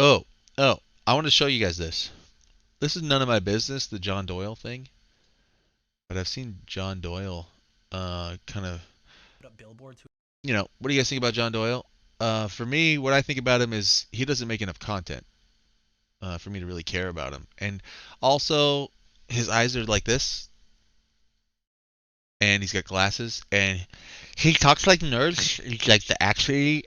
Oh, oh, I want to show you guys this. This is none of my business, the John Doyle thing, but I've seen John Doyle kind of, Put up billboards. what do you guys think about John Doyle? For me, what I think about him is he doesn't make enough content for me to really care about him. And also, his eyes are like this, and he's got glasses, and he talks like nerds. He's like the actually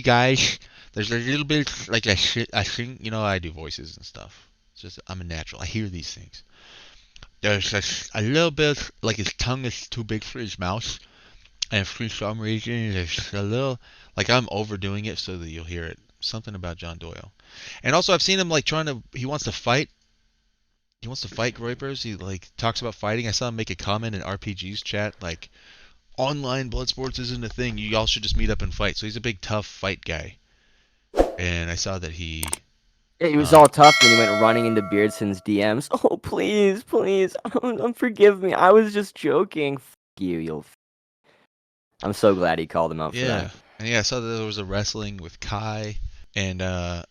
guys. There's a little bit like I sing, I do voices and stuff. It's just I'm a natural. I hear these things. There's just a little bit like his tongue is too big for his mouth, and for some reason there's a little like I'm overdoing it so that you'll hear it. Something about John Doyle. And also I've seen him like he wants to fight. He wants to fight Groypers. He like talks about fighting. I saw him make a comment in RPG's chat like online blood sports isn't a thing. You all should just meet up and fight. So he's a big tough fight guy. And I saw that he Yeah, he was uh all tough and he went running into Beardson's DMs. Oh, please, please, forgive me. I was just joking. F you. I'm so glad he called him out for yeah. that. And yeah, I saw that there was a wrestling with Kai, and I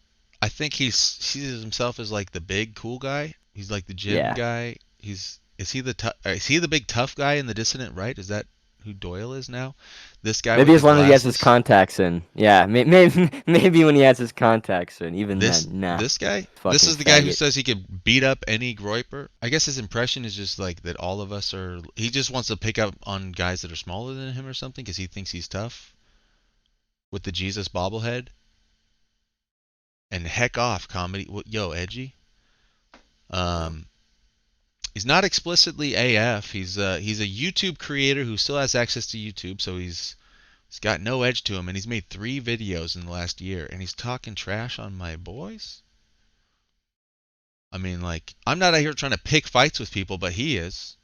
think he sees himself as like the big cool guy. He's like the gym Yeah. guy. Is he the big tough guy in the Dissident, right? Is that who Doyle is now? This guy Maybe with as the long as he has his glasses. contacts in. Yeah, maybe when he has his contacts in. Even This then, nah. this guy? This Fucking is the guy who faggot. says he could beat up any Groyper. I guess his impression is just like that all of us are. He just wants to pick up on guys that are smaller than him or something because he thinks he's tough with the Jesus bobblehead. And heck off, comedy. Yo, edgy. Um, he's not explicitly AF. He's a YouTube creator who still has access to YouTube, so he's got no edge to him, and he's made 3 videos in the last year, and he's talking trash on my boys. I mean, like, I'm not out here trying to pick fights with people, but he is.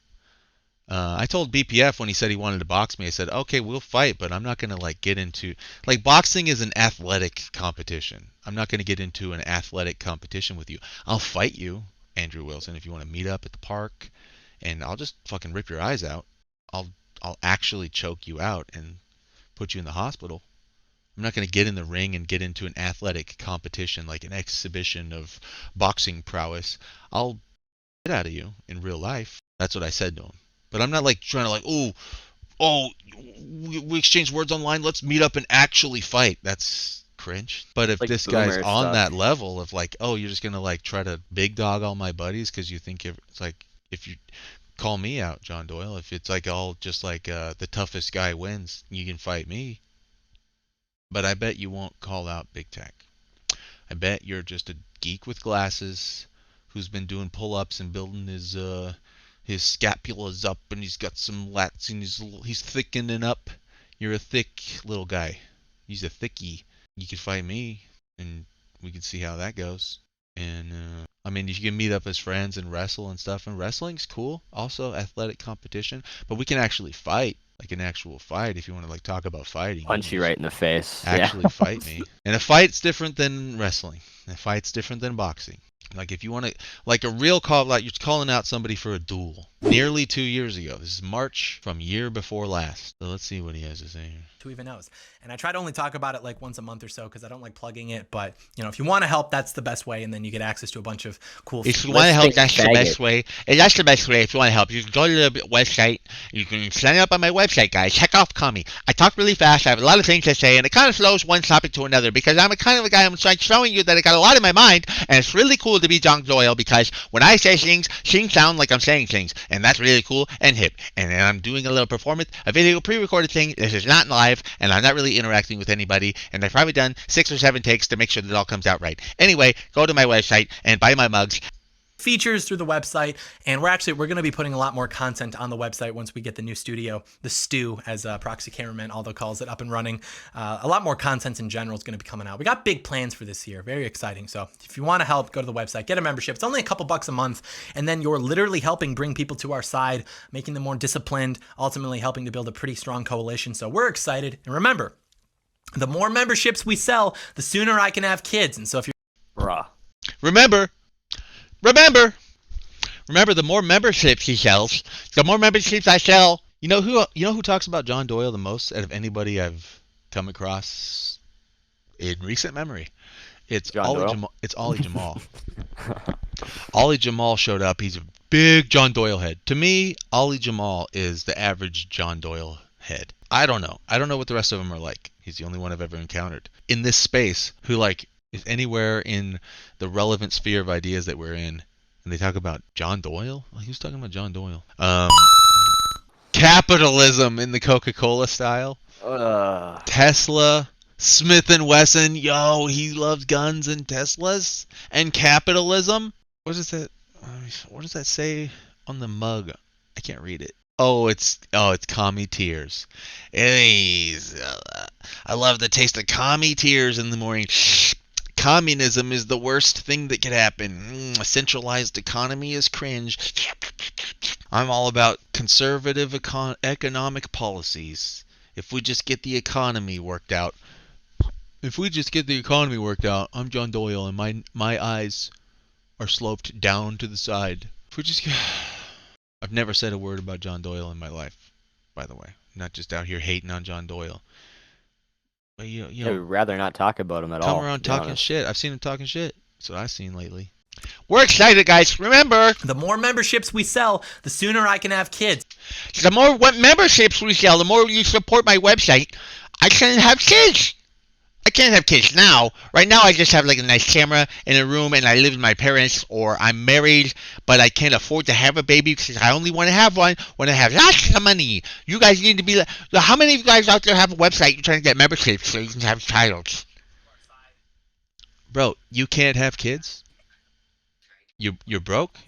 I told BPF when he said he wanted to box me, I said, okay, we'll fight, but I'm not going to, like, get into... Like, boxing is an athletic competition. I'm not going to get into an athletic competition with you. I'll fight you, Andrew Wilson, if you want to meet up at the park, and I'll just fucking rip your eyes out. I'll, I'll actually choke you out and put you in the hospital. I'm not going to get in the ring and get into an athletic competition, like an exhibition of boxing prowess. I'll get out of you in real life. That's what I said to him. But I'm not like trying to like, we exchange words online. Let's meet up and actually fight. That's cringe. But if Like this guy's boomer on stuff. that level of like, oh, you're just gonna like try to big dog all my buddies because you think it's like if you call me out, John Doyle, if it's like all just like the toughest guy wins, you can fight me. But I bet you won't call out BigTech. I bet you're just a geek with glasses who's been doing pull-ups and building his scapulas up, and he's got some lats, and he's thickening up. You're a thick little guy. He's a thickie. You could fight me, and we can see how that goes. And I mean, you can meet up as friends and wrestle and stuff. And wrestling's cool, also athletic competition. But we can actually fight, like an actual fight. If you want to like talk about fighting, you Punch can you just right in the face. Yeah. actually fight me. And a fight's different than wrestling. A fight's different than boxing. Like if you want to, like a real call, like you're calling out somebody for a duel. Nearly 2 years ago. This is March from year before last. So let's see what he has to say here. Who even knows? And I try to only talk about it like once a month or so because I don't like plugging it. But if you want to help, that's the best way, and then you get access to a bunch of cool. If you want to help, Listing that's the faggot. best way. And that's the best way if you want to help. You can go to the website. You can sign up on my website, guys. Check off Kami. I talk really fast. I have a lot of things to say, and it kind of flows one topic to another because I'm a kind of a guy. I'm like showing you that I got a lot in my mind, and it's really cool to be John Doyle because when I say things sound like I'm saying things, and that's really cool and hip. And then I'm doing a little performance, a video pre-recorded thing. This is not live, and I'm not really interacting with anybody, and I've probably done 6 or 7 takes to make sure that it all comes out right. Anyway, go to my website and buy my mugs. Features through the website, and we're going to be putting a lot more content on the website once we get the new studio, the stew, as Proxy Cameraman Aldo calls it, up and running. A lot more content in general is going to be coming out. We got big plans for this year, very exciting. So if you want to help, go to the website, get a membership. It's only a couple bucks a month, and then you're literally helping bring people to our side, making them more disciplined, ultimately helping to build a pretty strong coalition. So we're excited, and remember, the more memberships we sell, the sooner I can have kids. And so if you're Bruh. Remember, the more memberships he sells, the more memberships I sell. You know who talks about John Doyle the most out of anybody I've come across in recent memory It's John Ollie Doyle. Jamal. It's Ollie Jamal. Ollie Jamal showed up. He's a big John Doyle head. To me, Ollie Jamal is the average John Doyle head. I don't know. I don't know what the rest of them are like. He's the only one I've ever encountered in this space who like is anywhere in the relevant sphere of ideas that we're in. And they talk about John Doyle. Like, who's talking about John Doyle? Capitalism in the Coca-Cola style. Tesla. Smith and Wesson, yo, he loves guns and Teslas and capitalism. What does that? What does that say on the mug? I can't read it. It's commie tears. Hey, I love the taste of commie tears in the morning. Communism is the worst thing that could happen. A centralized economy is cringe. I'm all about conservative economic policies. If we just get the economy worked out. I'm John Doyle, and my eyes are sloped down to the side. If we just, I've never said a word about John Doyle in my life, by the way. I'm not just out here hating on John Doyle. But I would rather not talk about him at all. Come around talking shit. I've seen him talking shit. That's what I've seen lately. We're excited, guys. Remember, The more memberships we sell, the sooner I can have kids. the more memberships we sell, the more you support my website, I can have kids. I can't have kids now. Right now, I just have like a nice camera in a room, and I live with my parents, or I'm married, but I can't afford to have a baby because I only want to have one when I have lots of money. You guys need to be like, how many of you guys out there have a website you're trying to get memberships so you can have childs? Bro, you can't have kids? You're broke?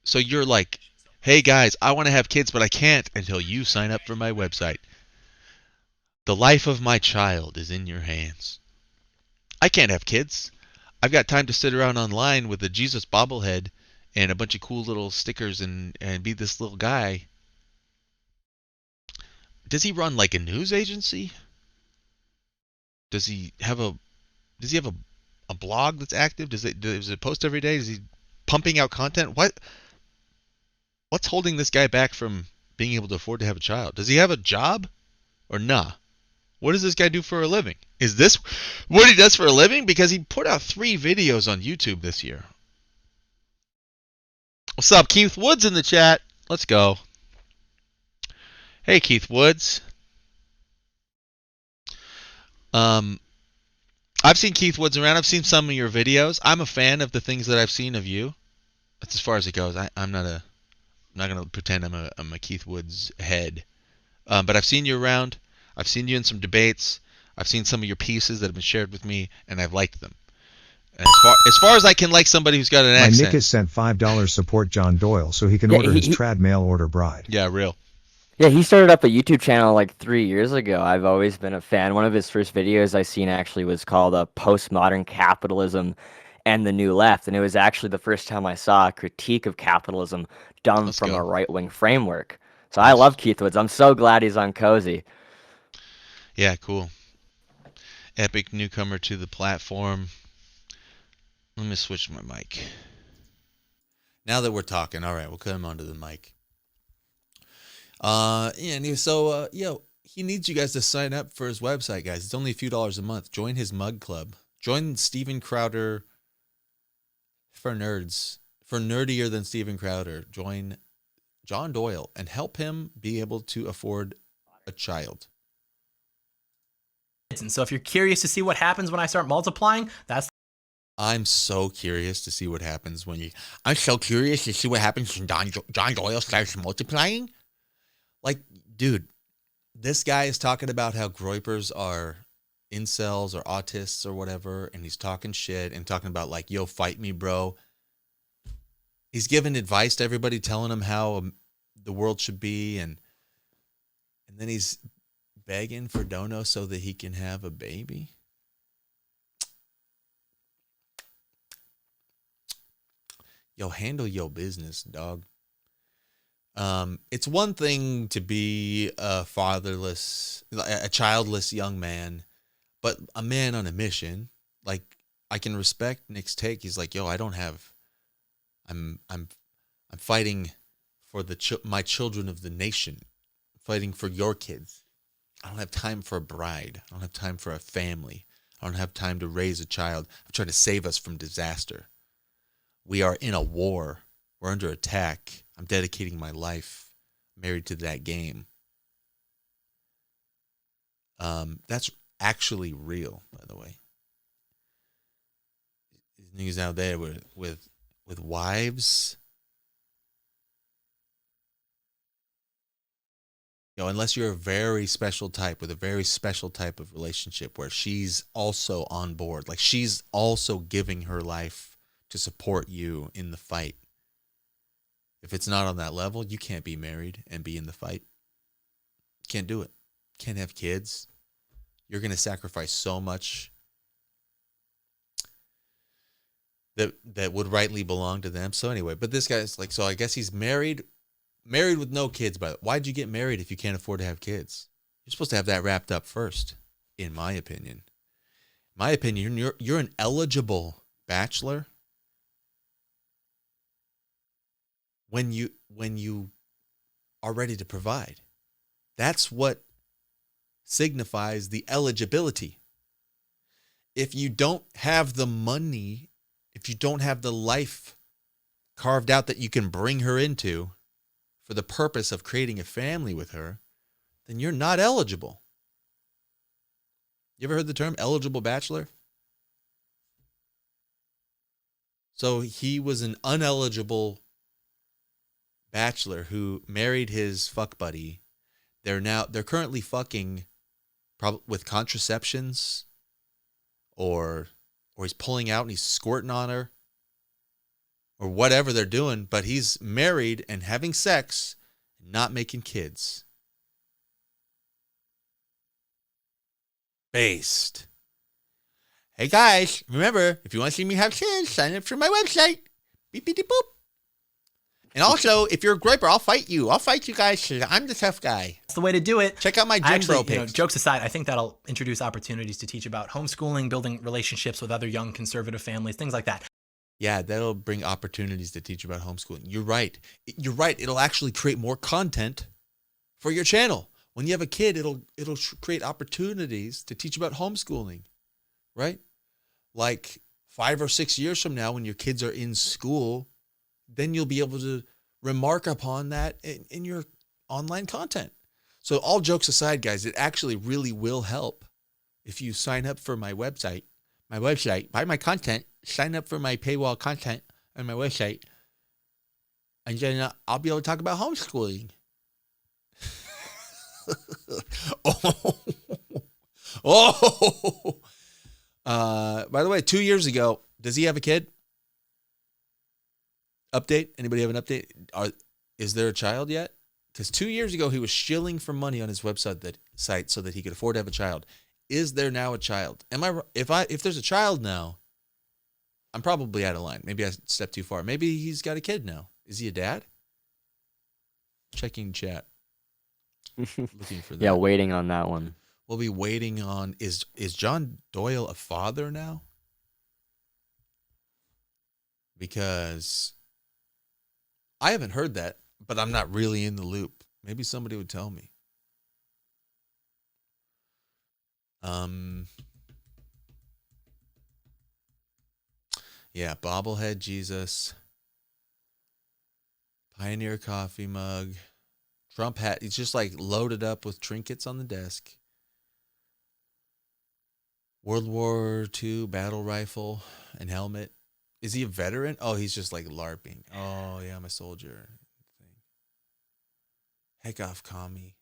So you're like, hey guys, I want to have kids, but I can't until you sign up for my website. The life of my child is in your hands. I can't have kids. I've got time to sit around online with a Jesus bobblehead and a bunch of cool little stickers and be this little guy. Does he run like a news agency? Does he have a blog that's active? Does it post every day? Is he pumping out content? What's holding this guy back from being able to afford to have a child? Does he have a job or nah? What does this guy do for a living? Is this what he does for a living? Because he put out 3 videos on YouTube this year. What's up, Keith Woods in the chat? Let's go. Hey, Keith Woods. I've seen Keith Woods around. I've seen some of your videos. I'm a fan of the things that I've seen of you. That's as far as it goes. I'm not gonna pretend I'm a Keith Woods head. But I've seen you around. I've seen you in some debates. I've seen some of your pieces that have been shared with me, and I've liked them. And as far as I can like somebody who's got an accent. My Nick has sent $5 support John Doyle so he can order his trad mail order bride. Yeah, real. Yeah, he started up a YouTube channel like 3 years ago. I've always been a fan. One of his first videos I seen actually was called Postmodern Capitalism and the New Left. And it was actually the first time I saw a critique of capitalism done from a right-wing framework. So I love Keith Woods. I'm so glad he's on Cozy. Yeah, cool. Epic newcomer to the platform. Let me switch my mic. Now that we're talking, all right, we'll cut him onto the mic. He needs you guys to sign up for his website, guys. It's only a few dollars a month. Join his mug club. Join Steven Crowder for nerds. For nerdier than Steven Crowder. Join John Doyle and help him be able to afford a child. And so if you're curious to see what happens when I start multiplying, that's I'm so curious to see what happens when I'm so curious to see what happens when John Doyle starts multiplying. Like, dude, this guy is talking about how groypers are incels or autists or whatever, and he's talking shit and talking about like, yo, fight me, bro. He's giving advice to everybody, telling them how the world should be, and then he's begging for dono so that he can have a baby. Yo, handle your business, dog. It's one thing to be a childless young man, but a man on a mission. Like, I can respect Nick's take. He's like, yo, I'm fighting for my children of the nation. I'm fighting for your kids. I don't have time for a bride. I don't have time for a family. I I don't have time to raise a child. I'm trying to save us from disaster. We are in a war. We're under attack. I'm dedicating my life married to that game. That's actually real, by the way. These niggas out there with wives. Unless you're a very special type with a very special type of relationship where she's also on board, like she's also giving her life to support you in the fight. If it's not on that level, you can't be married and be in the fight. Can't do it. Can't have kids. You're going to sacrifice so much that would rightly belong to them. So anyway, but this guy's like, so I guess he's married with no kids. But why'd you get married if you can't afford to have kids? You're supposed to have that wrapped up first, in my opinion. You're an eligible bachelor when you are ready to provide. That's what signifies the eligibility. If you don't have the money, if you don't have the life carved out that you can bring her into for the purpose of creating a family with her, then you're not eligible. You ever heard the term eligible bachelor? So he was an uneligible bachelor who married his fuck buddy. They're currently fucking probably with contraceptions, or he's pulling out and he's squirting on her, or whatever they're doing, but he's married and having sex, not making kids. Based. Hey guys, remember, if you want to see me have kids, sign up for my website. Beep, beep, beep, boop. And also, if you're a griper, I'll fight you. I'll fight you guys. I'm the tough guy. That's the way to do it. Check out my gym bro pics. Jokes aside, I think that'll introduce opportunities to teach about homeschooling, building relationships with other young conservative families, things like that. Yeah, that'll bring opportunities to teach about homeschooling. You're right. It'll actually create more content for your channel. When you have a kid, it'll create opportunities to teach about homeschooling, right? Like 5 or 6 years from now, when your kids are in school, then you'll be able to remark upon that in your online content. So all jokes aside, guys, it actually really will help if you sign up for my website, buy my content, sign up for my paywall content on my website, and then I'll be able to talk about homeschooling. By the way, 2 years ago, does he have a kid? Update? Anybody have an update? Is there a child yet? Because 2 years ago, he was shilling for money on his website so that he could afford to have a child. Is there now a child? If there's a child now, I'm probably out of line. Maybe I stepped too far. Maybe he's got a kid now. Is he a dad? Checking chat. Looking for that. Yeah, waiting on that one. We'll be waiting on, is John Doyle a father now? Because I haven't heard that, but I'm not really in the loop. Maybe somebody would tell me. Yeah, bobblehead Jesus. Pioneer coffee mug. Trump hat. He's just like loaded up with trinkets on the desk. World War II battle rifle and helmet. Is he a veteran? Oh, he's just like LARPing. Oh, yeah, I'm a soldier. Heck off, commie.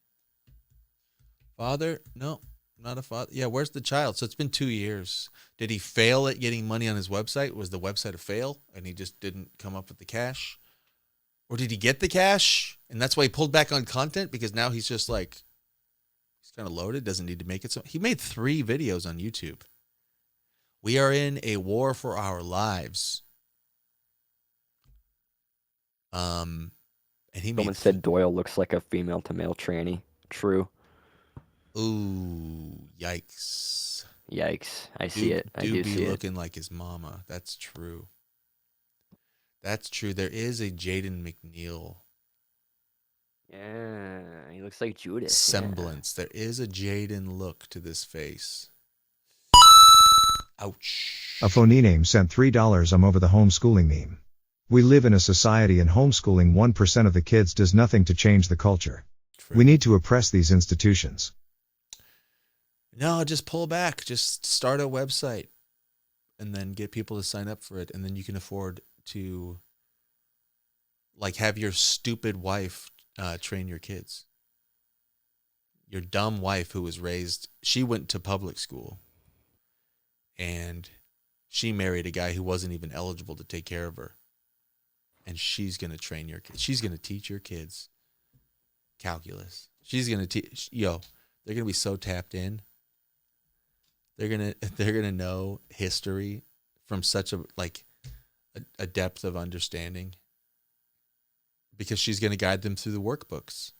Father? No, not a father. Yeah, where's the child? So it's been 2 years. Did he fail at getting money on his website? Was the website a fail and he just didn't come up with the cash? Or did he get the cash and that's why he pulled back on content? Because now he's just like, he's kind of loaded, doesn't need to make it. So he made 3 videos on YouTube. We are in a war for our lives. And Someone said Doyle looks like a female to male tranny. True. Ooh, yikes. Yikes. I see it. I do see it. Looking like his mama. That's true. That's true. There is a Jaden McNeil Yeah, he looks like Judas. semblance. Yeah. There is a Jaden look to this face. Ouch. A phony name sent $3. I'm over the homeschooling meme. We live in a society and homeschooling 1% of the kids does nothing to change the culture. True. We need to oppress these institutions. No, just pull back. Just start a website and then get people to sign up for it. And then you can afford to like have your stupid wife train your kids. Your dumb wife who was raised, she went to public school and she married a guy who wasn't even eligible to take care of her. And she's going to train your kids. She's going to teach your kids calculus. She's going to teach, they're going to be so tapped in. They're going to know history from such a depth of understanding because she's going to guide them through the workbooks,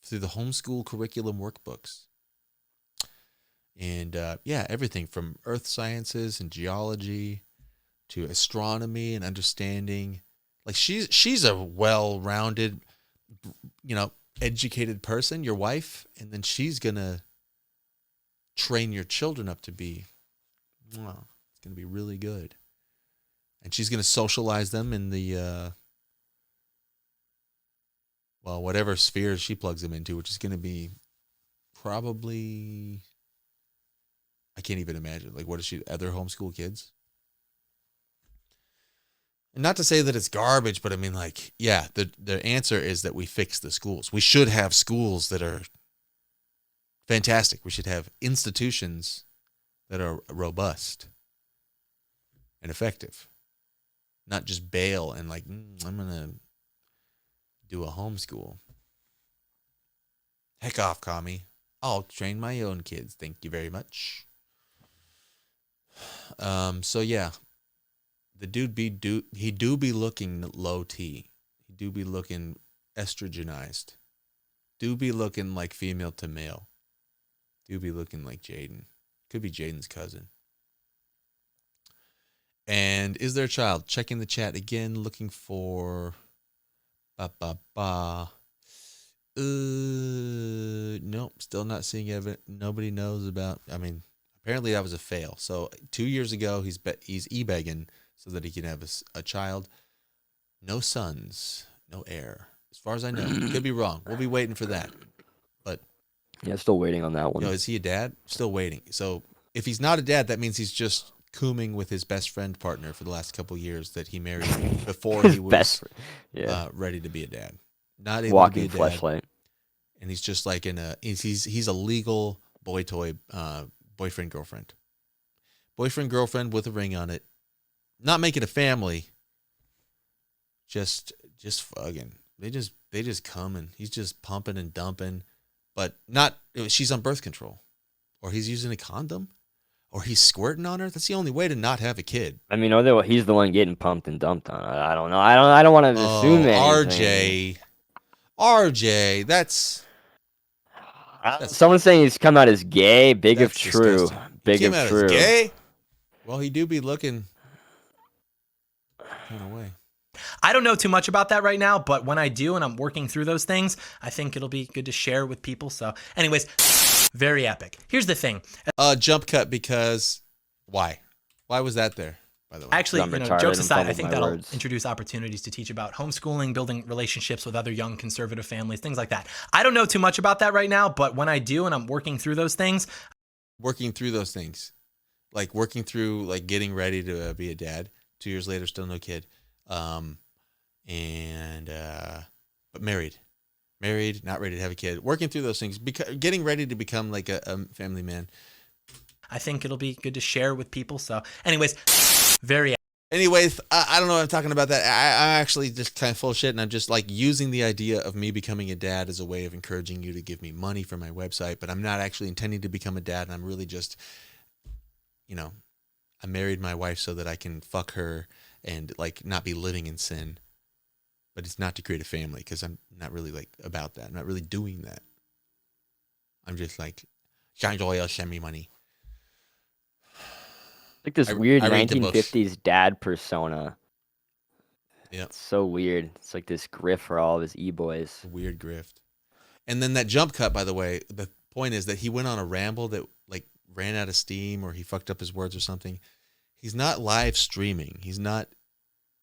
through the homeschool curriculum workbooks. And everything from earth sciences and geology to astronomy and understanding. Like she's a well-rounded, educated person, your wife, and then she's going to train your children up to be, it's going to be really good. And she's going to socialize them in the, whatever spheres she plugs them into, which is going to be probably, I can't even imagine. Like, what is she, other homeschool kids? And not to say that it's garbage, but I mean, the answer is that we fix the schools. We should have schools that are fantastic. We should have institutions that are robust and effective. Not just bail and I'm going to do a homeschool. Heck off, commie. I'll train my own kids. Thank you very much. The dude he do be looking low T. He do be looking estrogenized. Do be looking like female to male. Do be looking like Jaden. Could be Jaden's cousin. And is there a child? Checking the chat again, looking for nope, still not seeing evidence. Nobody knows about. I mean, apparently that was a fail. So 2 years ago, he's e-begging so that he can have a child. No sons, no heir. As far as I know, could be wrong. We'll be waiting for that. But yeah, still waiting on that one. Is he a dad? Still waiting. So if he's not a dad, that means he's just cooming with his best friend partner for the last couple of years that he married before he was ready to be a dad. Not able walking to be a dad. fleshlight. And he's just like he's a legal boy toy boyfriend girlfriend with a ring on it, not making a family, just fucking. They just come and he's just pumping and dumping, but not. She's on birth control, or he's using a condom, or he's squirting on her. That's the only way to not have a kid. I mean, he's the one getting pumped and dumped on. I don't know. I don't want to assume anything. RJ, that's someone saying he's come out as gay. Big if true. Disgusting. Big He if came out true. as gay? Well, he do be looking kind of way. I don't know too much about that right now, but when I do and I'm working through those things, I think it'll be good to share with people. So anyways, very epic. Here's the thing. Jump cut because why? Why was that there, by the way? Actually, jokes aside, I think that'll words. introduce opportunities to teach about homeschooling, building relationships with other young conservative families, things like that. I don't know too much about that right now, but when I do and I'm working through those things. Like working through like getting ready to be a dad. 2 years later, still no kid. But married, not ready to have a kid. Working through those things, getting ready to become like a family man. I think it'll be good to share with people. So anyways, I don't know what I'm talking about that. I'm actually just kind of full of shit, and I'm just like using the idea of me becoming a dad as a way of encouraging you to give me money for my website, but I'm not actually intending to become a dad, and I'm really just, I married my wife so that I can fuck her and like not be living in sin, but it's not to create a family because I'm not really like about that. I'm not really doing that. I'm just like, John Doyle, send me money. Like this weird I read the 1950s dad persona. Yeah. It's so weird. It's like this grift for all of his e-boys. Weird grift. And then that jump cut, by the way, the point is that he went on a ramble that like ran out of steam or he fucked up his words or something, he's not live streaming. He's not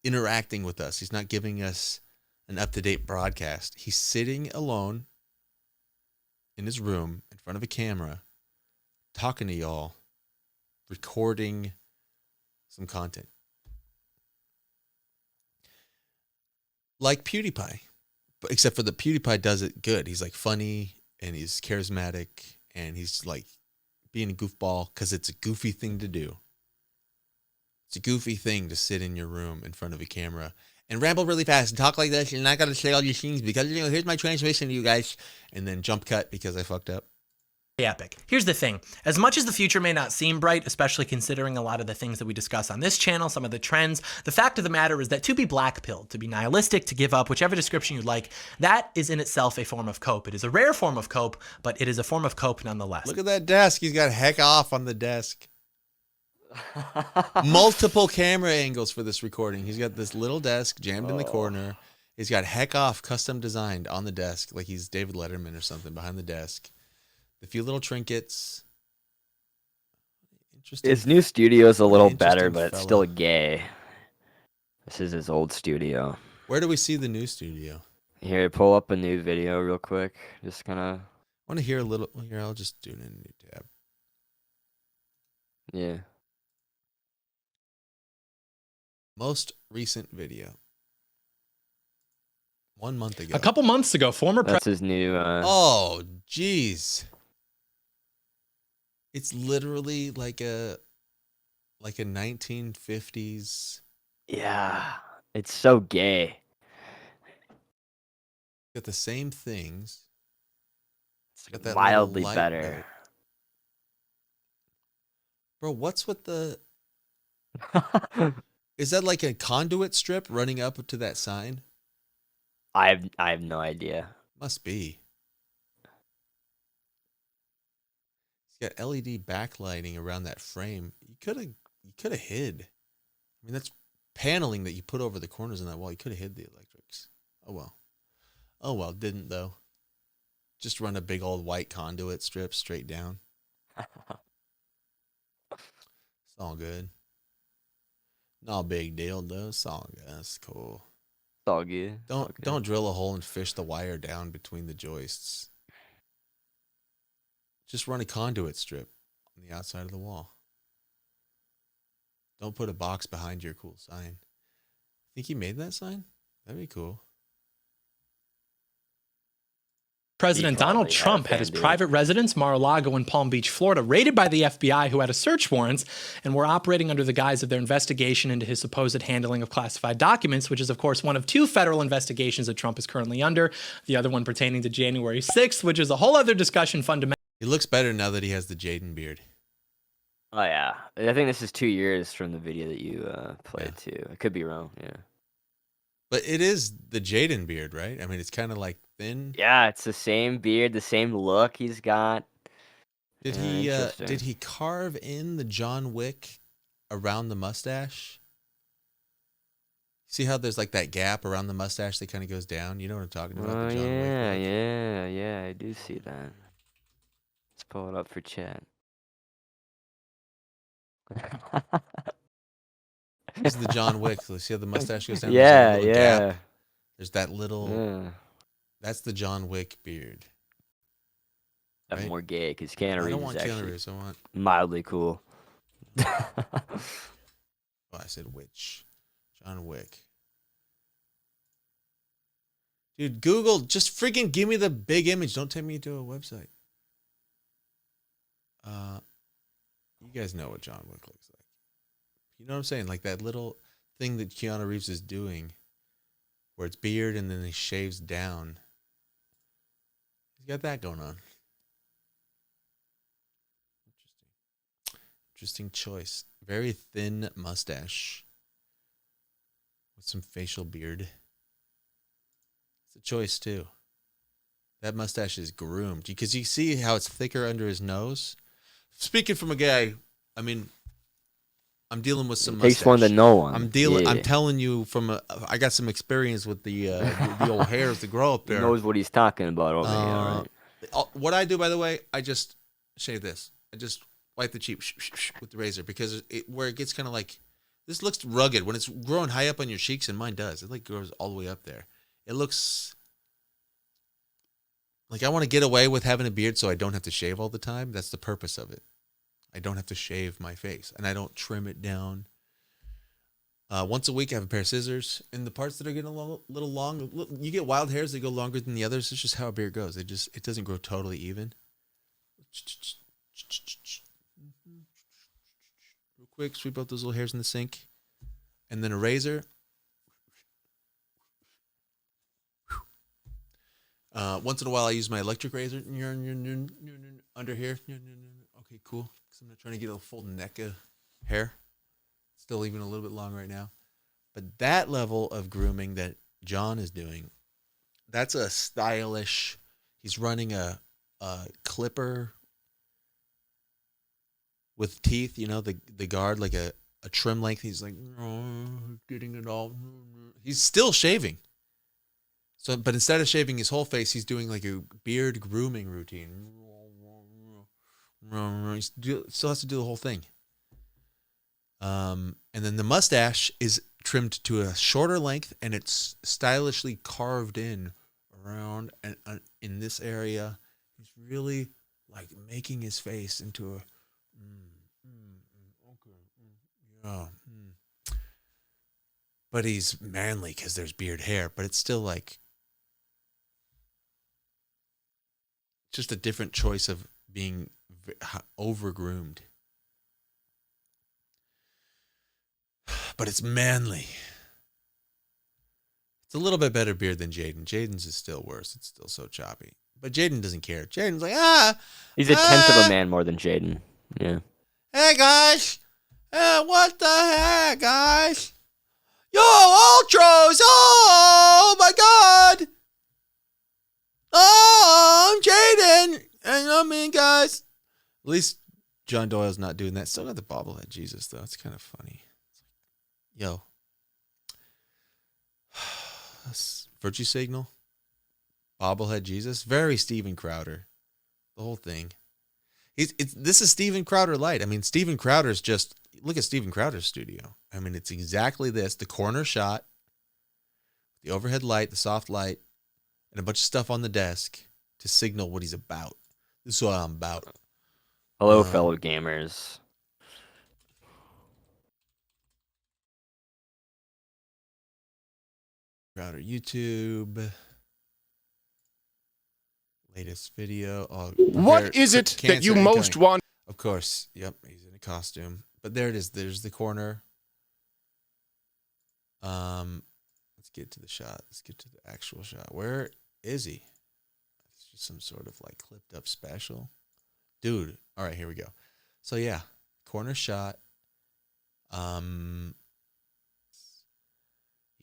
interacting with us. He's not giving us an up-to-date broadcast. He's sitting alone in his room in front of a camera, talking to y'all, recording some content. Like PewDiePie, but except for the PewDiePie does it good. He's like funny and he's charismatic and he's like being a goofball because it's a goofy thing to do. It's a goofy thing to sit in your room in front of a camera and ramble really fast and talk like this and I got to say all these things because, you know, here's my transmission to you guys, and then jump cut because I fucked up. Epic. Here's the thing. As much as the future may not seem bright, especially considering a lot of the things that we discuss on this channel, some of the trends, the fact of the matter is that to be black-pilled, to be nihilistic, to give up, whichever description you like, that is in itself a form of cope. It is a rare form of cope, but it is a form of cope nonetheless. Look at that desk. He's got heck off on the desk. Multiple camera angles for this recording. He's got this little desk jammed in the corner. He's got heck off custom designed on the desk, like he's David Letterman or something behind the desk. A few little trinkets. Interesting. His new studio's a little Interesting better, but it's fella. still gay. This is his old studio. Where do we see the new studio? Here, pull up a new video real quick. Just kind of, I want to hear a little. Here, I'll just do it in a new tab. yeah. Most recent video. 1 month ago. A couple months ago, former That's his new. Oh, jeez. It's literally like a 1950s. Yeah, it's so gay. Got the same things. It's Got that wildly little light better. there. Bro, what's with the... Is that like a conduit strip running up to that sign? I have no idea. Must be. He's got LED backlighting around that frame. You could have hid. I mean, that's paneling that you put over the corners on that wall. You could have hid the electrics. Oh well. Oh well, didn't though. Just run a big old white conduit strip straight down. It's all good. No big deal though. It's all good. That's cool. It's all good. It's all good. Don't drill a hole and fish the wire down between the joists. Just run a conduit strip on the outside of the wall. Don't put a box behind your cool sign. Think he made that sign? That'd be cool. President Donald probably had a Trump had fan his do it. private residence, Mar-a-Lago in Palm Beach, Florida, raided by the FBI, who had a search warrants and were operating under the guise of their investigation into his supposed handling of classified documents, which is, of course, one of two federal investigations that Trump is currently under. The other one pertaining to January 6th, which is a whole other discussion fundamentally. He looks better now that he has the Jaden beard. Oh yeah, I think this is 2 years from the video that you played too. I could be wrong. Yeah. But it is the Jaden beard, right? I mean, it's kind of like thin. Yeah, it's the same beard, the same look he's got. Did Interesting. he carve in the John Wick around the mustache? See how there's like that gap around the mustache that kind of goes down? You know what I'm talking about? Oh the John yeah, Wick look? yeah, I do see that. Let's pull it up for chat. This is the John Wick. So see how the mustache goes down? Yeah, There's a little yeah. gap. There's that little. Yeah. That's the John Wick beard. I'm Right? more gay because Keanu I Reeves don't is want Keanu actually Reeves. I want. mildly cool. Oh, I said which? John Wick. Dude, Google, just freaking give me the big image. Don't take me to a website. You guys know what John Wick looks like. You know what I'm saying? Like that little thing that Keanu Reeves is doing where it's beard and then he shaves down. He's got that going on. Interesting choice. Very thin mustache with some facial beard. It's a choice too. That mustache is groomed because you see how it's thicker under his nose. Speaking from a guy, I mean, I'm dealing with some. It takes one to know one. I'm dealing. Yeah. I'm telling you I got some experience with the old hairs that grow up He there. knows what he's talking about over here. Right? What I do, by the way, I just shave this. I just wipe the cheek with the razor because where it gets kind of like, this looks rugged when it's growing high up on your cheeks, and mine does. It like grows all the way up there. It looks like I want to get away with having a beard so I don't have to shave all the time. That's the purpose of it. I don't have to shave my face, and I don't trim it down. Once a week, I have a pair of scissors. And the parts that are getting a little long, you get wild hairs that go longer than the others. It's just how a beard goes. It doesn't grow totally even. Real quick, sweep out those little hairs in the sink. And then a razor. Once in a while, I use my electric razor under here. Okay, cool. Because I'm not trying to get a full neck of hair. Still even a little bit long right now. But that level of grooming that John is doing, that's a stylish, he's running a clipper with teeth, you know, the guard, like a trim length. He's like, oh, getting it all. He's still shaving. So, but instead of shaving his whole face, he's doing like a beard grooming routine. He still has to do the whole thing. And then the mustache is trimmed to a shorter length, and it's stylishly carved in around and in this area. He's really like making his face into a but he's manly because there's beard hair, but it's still like just a different choice of being over groomed. But it's manly. It's a little bit better beard than Jaden. Jaden's is still worse. It's still so choppy. But Jaden doesn't care. Jaden's like, He's a tenth of a man more than Jaden. Yeah. Hey, guys. What the heck, guys? Yo, Ultros. Oh, my God. Oh, I'm Jaden. And I mean, guys. At least John Doyle's not doing that. Still got the bobblehead Jesus, though. It's kind of funny. Yo. Virtue signal. Bobblehead Jesus. Very Steven Crowder. The whole thing. This is Steven Crowder light. I mean, Steven Crowder's just, look at Steven Crowder's studio. I mean, it's exactly this. The corner shot. The overhead light. The soft light. And a bunch of stuff on the desk to signal what he's about. This is what I'm about. Hello, fellow gamers. Crowder YouTube. Latest video. Oh, what is it that you most want? Of course. Yep. He's in a costume. But there it is. There's the corner. Let's get to the shot. Let's get to the actual shot. Where is he? It's just some sort of like clipped up special. Dude. All right, here we go. So yeah, corner shot. You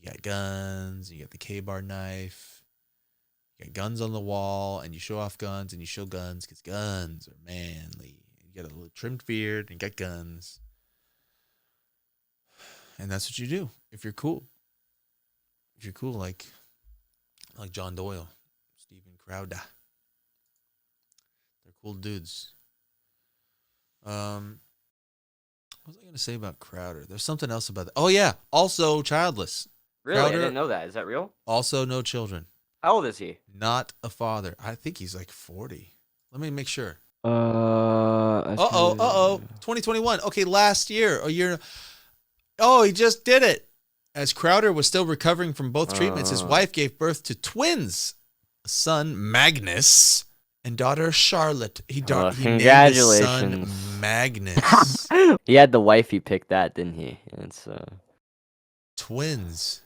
got guns, you got the K-bar knife, you got guns on the wall, and you show off guns, and you show guns because guns are manly. You got a little trimmed beard, and you got guns. And that's what you do if you're cool. If you're cool like John Doyle, Steven Crowder. They're cool dudes. What was I going to say about Crowder? There's something else about that. Oh, yeah. Also childless. Really? Crowder, I didn't know that. Is that real? Also no children. How old is he? Not a father. I think he's like 40. Let me make sure. 2021. Okay, last year. A year. Oh, he just did it. As Crowder was still recovering from both treatments, his wife gave birth to twins. Son, Magnus, and daughter, Charlotte. He named his son Magnus. He had the wife, he picked that, didn't he? It's twins.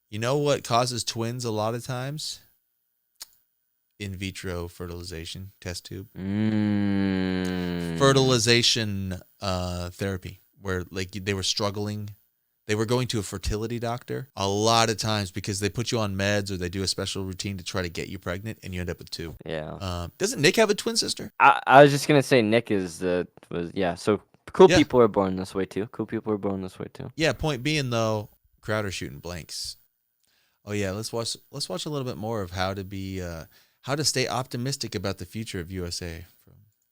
You know what causes twins a lot of times? In vitro fertilization, test tube. Fertilization therapy, where like they were struggling. They were going to a fertility doctor a lot of times because they put you on meds or they do a special routine to try to get you pregnant, and you end up with two. Yeah. Doesn't Nick have a twin sister? I was just gonna say Nick So cool people are born this way too. Yeah. Point being though, Crowder shooting blanks. Oh yeah, let's watch a little bit more of how to stay optimistic about the future of USA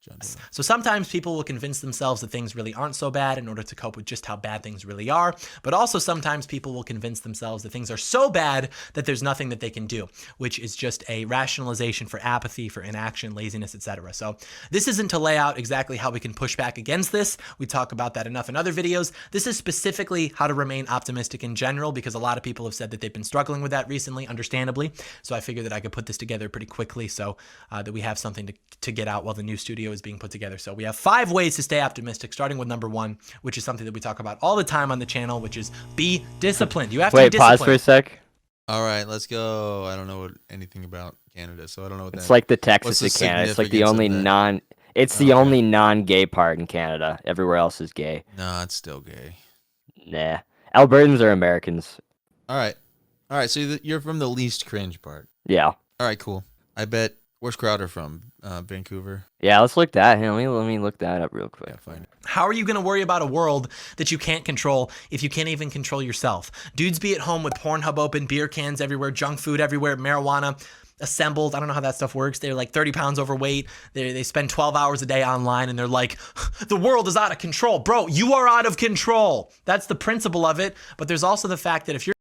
John Doyle. So sometimes people will convince themselves that things really aren't so bad in order to cope with just how bad things really are. But also sometimes people will convince themselves that things are so bad that there's nothing that they can do, which is just a rationalization for apathy, for inaction, laziness, etc. So this isn't to lay out exactly how we can push back against this. We talk about that enough in other videos. This is specifically how to remain optimistic in general, because a lot of people have said that they've been struggling with that recently, understandably. So I figured that I could put this together pretty quickly so that we have something to get out while the new studio is being put together. So we have 5 ways to stay optimistic, starting with number 1, which is something that we talk about all the time on the channel, which is be disciplined. You have to be disciplined. Wait, pause for a sec. All right, let's go. I don't know anything about Canada, so I don't know what that. It's like the Texas of Canada. It's like the only the only non-gay part in Canada. Everywhere else is gay. No, it's still gay. Nah. Albertans are Americans. All right. So you're from the least cringe part. Yeah. All right, cool. I bet. Where's Crowder from? Vancouver. Yeah, let's look that. Let me look that up real quick. Yeah, fine. How are you going to worry about a world that you can't control if you can't even control yourself? Dudes be at home with Pornhub open, beer cans everywhere, junk food everywhere, marijuana assembled. I don't know how that stuff works. They're like 30 pounds overweight. They spend 12 hours a day online, and they're like, the world is out of control. Bro, you are out of control. That's the principle of it. But there's also the fact that if you're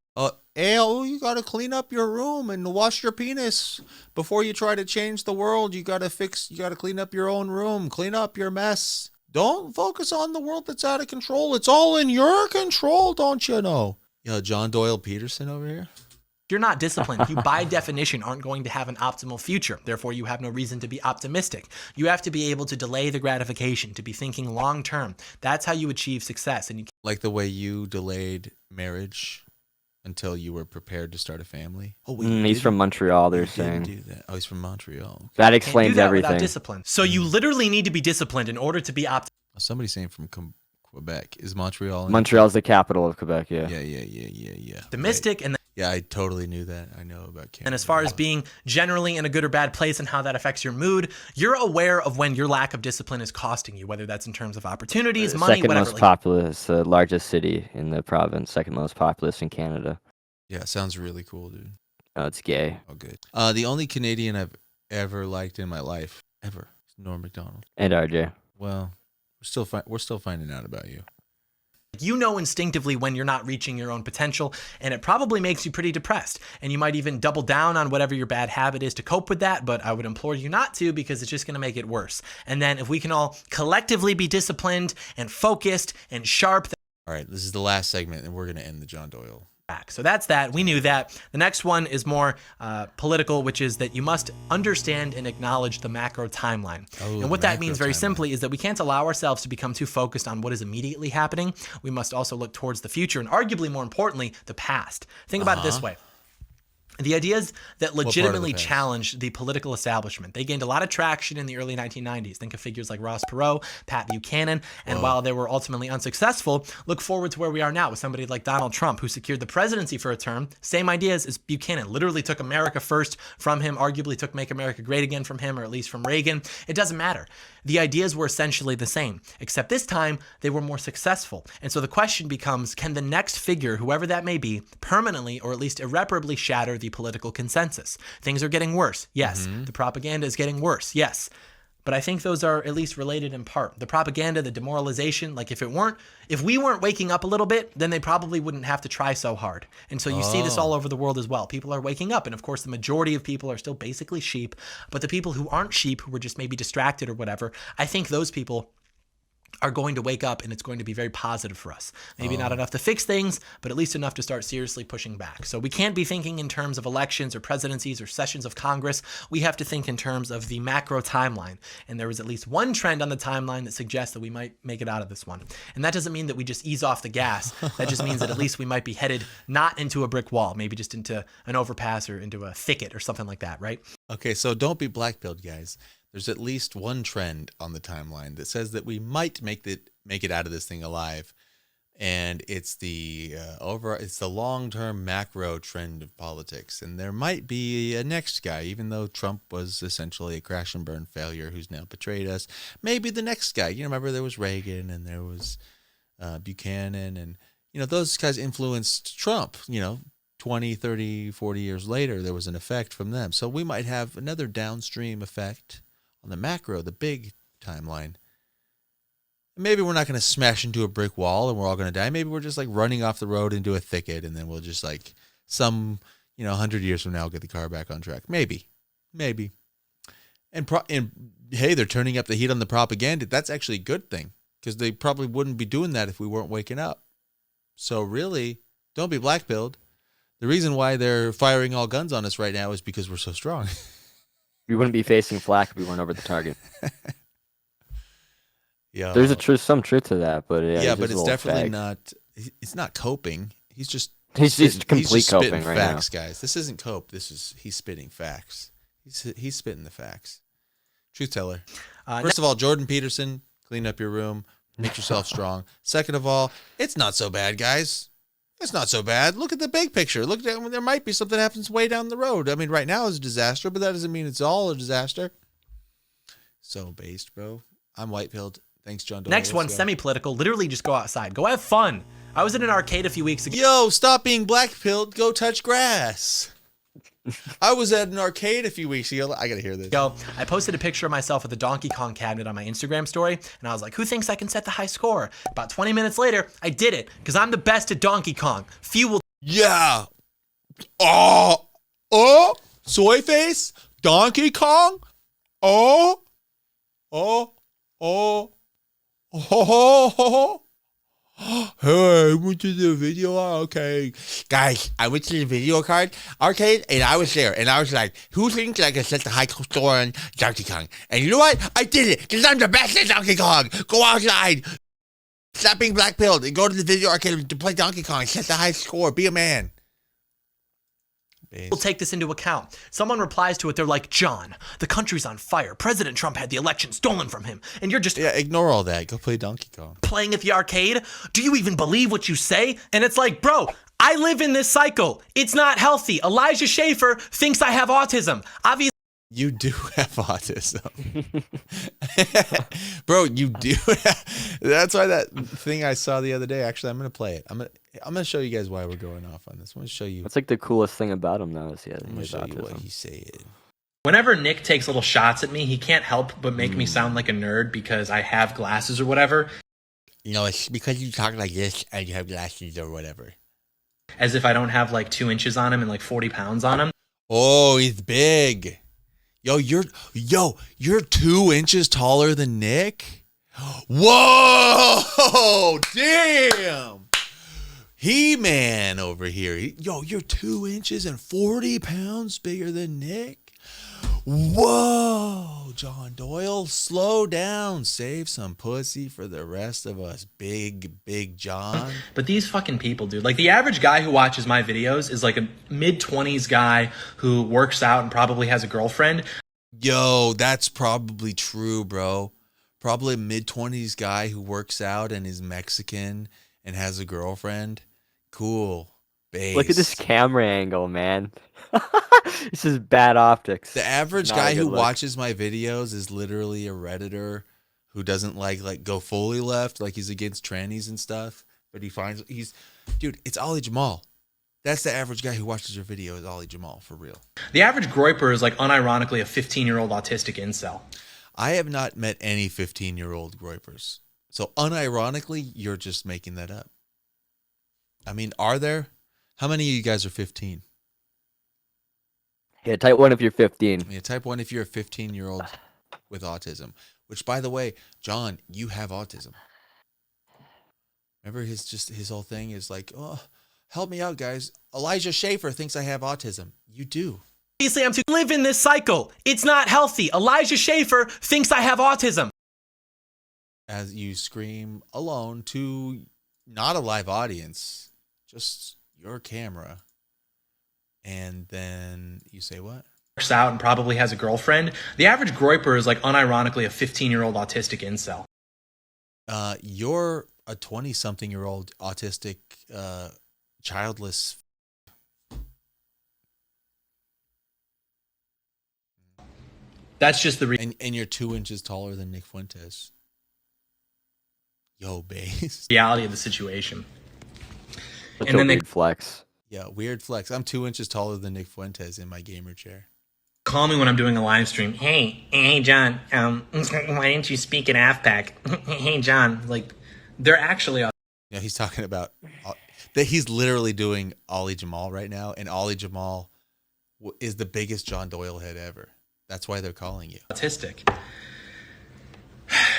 you gotta clean up your room and wash your penis before you try to change the world. You gotta clean up your own room, clean up your mess. Don't focus on the world that's out of control. It's all in your control, don't you know? John Doyle Peterson over here. You're not disciplined, you by definition aren't going to have an optimal future. Therefore, you have no reason to be optimistic. You have to be able to delay the gratification, to be thinking long term. That's how you achieve success. And you Like the way you delayed marriage until you were prepared to start a family. He's from Montreal, they're saying. Do that. Oh, he's from Montreal. Okay. That can't do explains that everything. without discipline. So you literally need to be disciplined in order to be optimistic. Somebody's saying from Quebec. Is Montreal? Montreal's the capital of Quebec, yeah. Yeah. Optimistic, and Yeah, I totally knew that. I know about Canada. And as far as being generally in a good or bad place and how that affects your mood, you're aware of when your lack of discipline is costing you, whether that's in terms of opportunities, money, Second whatever. most populous, the largest city in the province, second most populous in Canada. Yeah, sounds really cool, dude. Oh, it's gay. Oh, good. The only Canadian I've ever liked in my life, ever, is Norm Macdonald. And RJ. Well, we're still finding out about you. You know instinctively when you're not reaching your own potential, and it probably makes you pretty depressed. And you might even double down on whatever your bad habit is to cope with that, but I would implore you not to, because it's just going to make it worse. And then if we can all collectively be disciplined and focused and sharp. All right, this is the last segment, and we're going to end the John Doyle. So that's that. We knew that. The next one is more political, which is that you must understand and acknowledge the macro timeline. And what that means very simply is that we can't allow ourselves to become too focused on what is immediately happening. We must also look towards the future and arguably more importantly, the past. Think about it this way. The ideas that legitimately challenged the political establishment. They gained a lot of traction in the early 1990s. Think of figures like Ross Perot, Pat Buchanan, and while they were ultimately unsuccessful, look forward to where we are now with somebody like Donald Trump, who secured the presidency for a term. Same ideas as Buchanan. Literally took America first from him, arguably took Make America Great Again from him, or at least from Reagan. It doesn't matter. The ideas were essentially the same, except this time they were more successful. And so the question becomes, can the next figure, whoever that may be, permanently or at least irreparably shatter the political consensus? Things are getting worse. Yes. The propaganda is getting worse. Yes. But I think those are at least related in part. The propaganda, the demoralization, like if we weren't waking up a little bit, then they probably wouldn't have to try so hard. And so you see this all over the world as well. People are waking up. And of course, the majority of people are still basically sheep. But the people who aren't sheep, who were just maybe distracted or whatever, I think those people are going to wake up, and it's going to be very positive for us. Maybe not enough to fix things, but at least enough to start seriously pushing back. So we can't be thinking in terms of elections or presidencies or sessions of Congress. We have to think in terms of the macro timeline. And there was at least one trend on the timeline that suggests that we might make it out of this one. And that doesn't mean that we just ease off the gas. That just means that at least we might be headed not into a brick wall, maybe just into an overpass or into a thicket or something like that, right? Okay, so don't be black-pilled, guys. There's at least one trend on the timeline that says that we might make it out of this thing alive, and it's the long-term macro trend of politics. And there might be a next guy, even though Trump was essentially a crash and burn failure who's now betrayed us. Maybe the next guy. You remember there was Reagan and there was Buchanan, and those guys influenced Trump. 20, 30, 40 years later, there was an effect from them. So we might have another downstream effect on the macro, the big timeline. Maybe we're not going to smash into a brick wall and we're all going to die. Maybe we're just like running off the road into a thicket, and then we'll just like 100 years from now, get the car back on track. Maybe. And hey, they're turning up the heat on the propaganda. That's actually a good thing, because they probably wouldn't be doing that if we weren't waking up. So really, don't be black-pilled. The reason why they're firing all guns on us right now is because we're so strong. We wouldn't be facing flak if we weren't over the target. Yeah, There's some truth to that, but but it's definitely not. It's not coping. He's just complete coping right now. Facts, guys. This isn't cope. He's spitting facts. He's spitting the facts. Truth teller. First of all, Jordan Peterson, clean up your room, make yourself strong. Second of all, it's not so bad, guys. It's not so bad. Look at the big picture. Look, there might be something that happens way down the road. I mean, right now is a disaster, but that doesn't mean it's all a disaster. So based, bro. I'm white-pilled. Thanks, John Doyle. Next one, semi-political. Literally just go outside. Go have fun. I was in an arcade a few weeks ago. Yo, stop being black-pilled. Go touch grass. I was at an arcade a few weeks ago. I got to hear this. I posted a picture of myself with a Donkey Kong cabinet on my Instagram story, and I was like, who thinks I can set the high score? About 20 minutes later, I did it, because I'm the best at Donkey Kong. Few will... Yeah. Soy face? Donkey Kong? Hey, I went to the video arcade. Guys, I went to the video arcade, and I was there, and I was like, who thinks I can set the high score on Donkey Kong? And you know what? I did it, because I'm the best at Donkey Kong. Go outside. Stop being black-pilled and go to the video arcade to play Donkey Kong. Set the high score. Be a man. We'll take this into account. Someone replies to it, they're like, John, the country's on fire. President Trump had the election stolen from him. And you're just... Yeah, ignore all that. Go play Donkey Kong. Playing at the arcade? Do you even believe what you say? And it's like, bro, I live in this cycle. It's not healthy. Elijah Schaefer thinks I have autism. Obviously... You do have autism. Bro, you do that's why that thing I saw the other day, actually, I'm going to play it. I'm going to show you guys why we're going off on this. I'm going to show you. That's like the coolest thing about him, though, is I'm going to show you what he said. Whenever Nick takes little shots at me, he can't help but make me sound like a nerd because I have glasses or whatever. You know, it's because you talk like this and you have glasses or whatever. As if I don't have like 2 inches on him and like 40 pounds on him. Oh, he's big. You're 2 inches taller than Nick? Whoa! Damn! He-Man over here. You're 2 inches and 40 pounds bigger than Nick? Whoa! John Doyle, slow down. Save some pussy for the rest of us, big John. But these fucking people, dude. Like, the average guy who watches my videos is like a mid-20s guy who works out and probably has a girlfriend. Yo, that's probably true, bro. Probably a mid-20s guy who works out and is Mexican and has a girlfriend. Cool. Based. Look at this camera angle, man. This is bad optics. The average guy who watches my videos is literally a Redditor who doesn't like go fully left, like he's against trannies and stuff. But dude, it's Ollie Jamal. That's the average guy who watches your video is Ollie Jamal, for real. The average groiper is like unironically a 15-year-old autistic incel. I have not met any 15-year-old groipers. So unironically, you're just making that up. I mean, are there? How many of you guys are 15? Yeah, type 1 if you're 15. Yeah, type 1 if you're a 15-year-old with autism. Which, by the way, John, you have autism. Remember his whole thing is like, oh, help me out, guys. Elijah Schaefer thinks I have autism. You do. Obviously, I'm to live in this cycle. It's not healthy. Elijah Schaefer thinks I have autism. As you scream alone to not a live audience, just your camera. And then you say what? Works out and probably has a girlfriend. The average groiper is like unironically a 15-year-old autistic incel. You're a 20-something-year-old autistic, childless. That's just the and you're 2 inches taller than Nick Fuentes. Yo, base. reality of the situation. Such And a then weird flex. Yeah, weird flex. I'm 2 inches taller than Nick Fuentes in my gamer chair. call me when I'm doing a live stream. Hey, John. Why didn't you speak at AFPAC? Hey, John. Like, they're actually. Yeah, he's talking about that. He's literally doing Ollie Jamal right now, and Ollie Jamal is the biggest John Doyle head ever. That's why they're calling you autistic.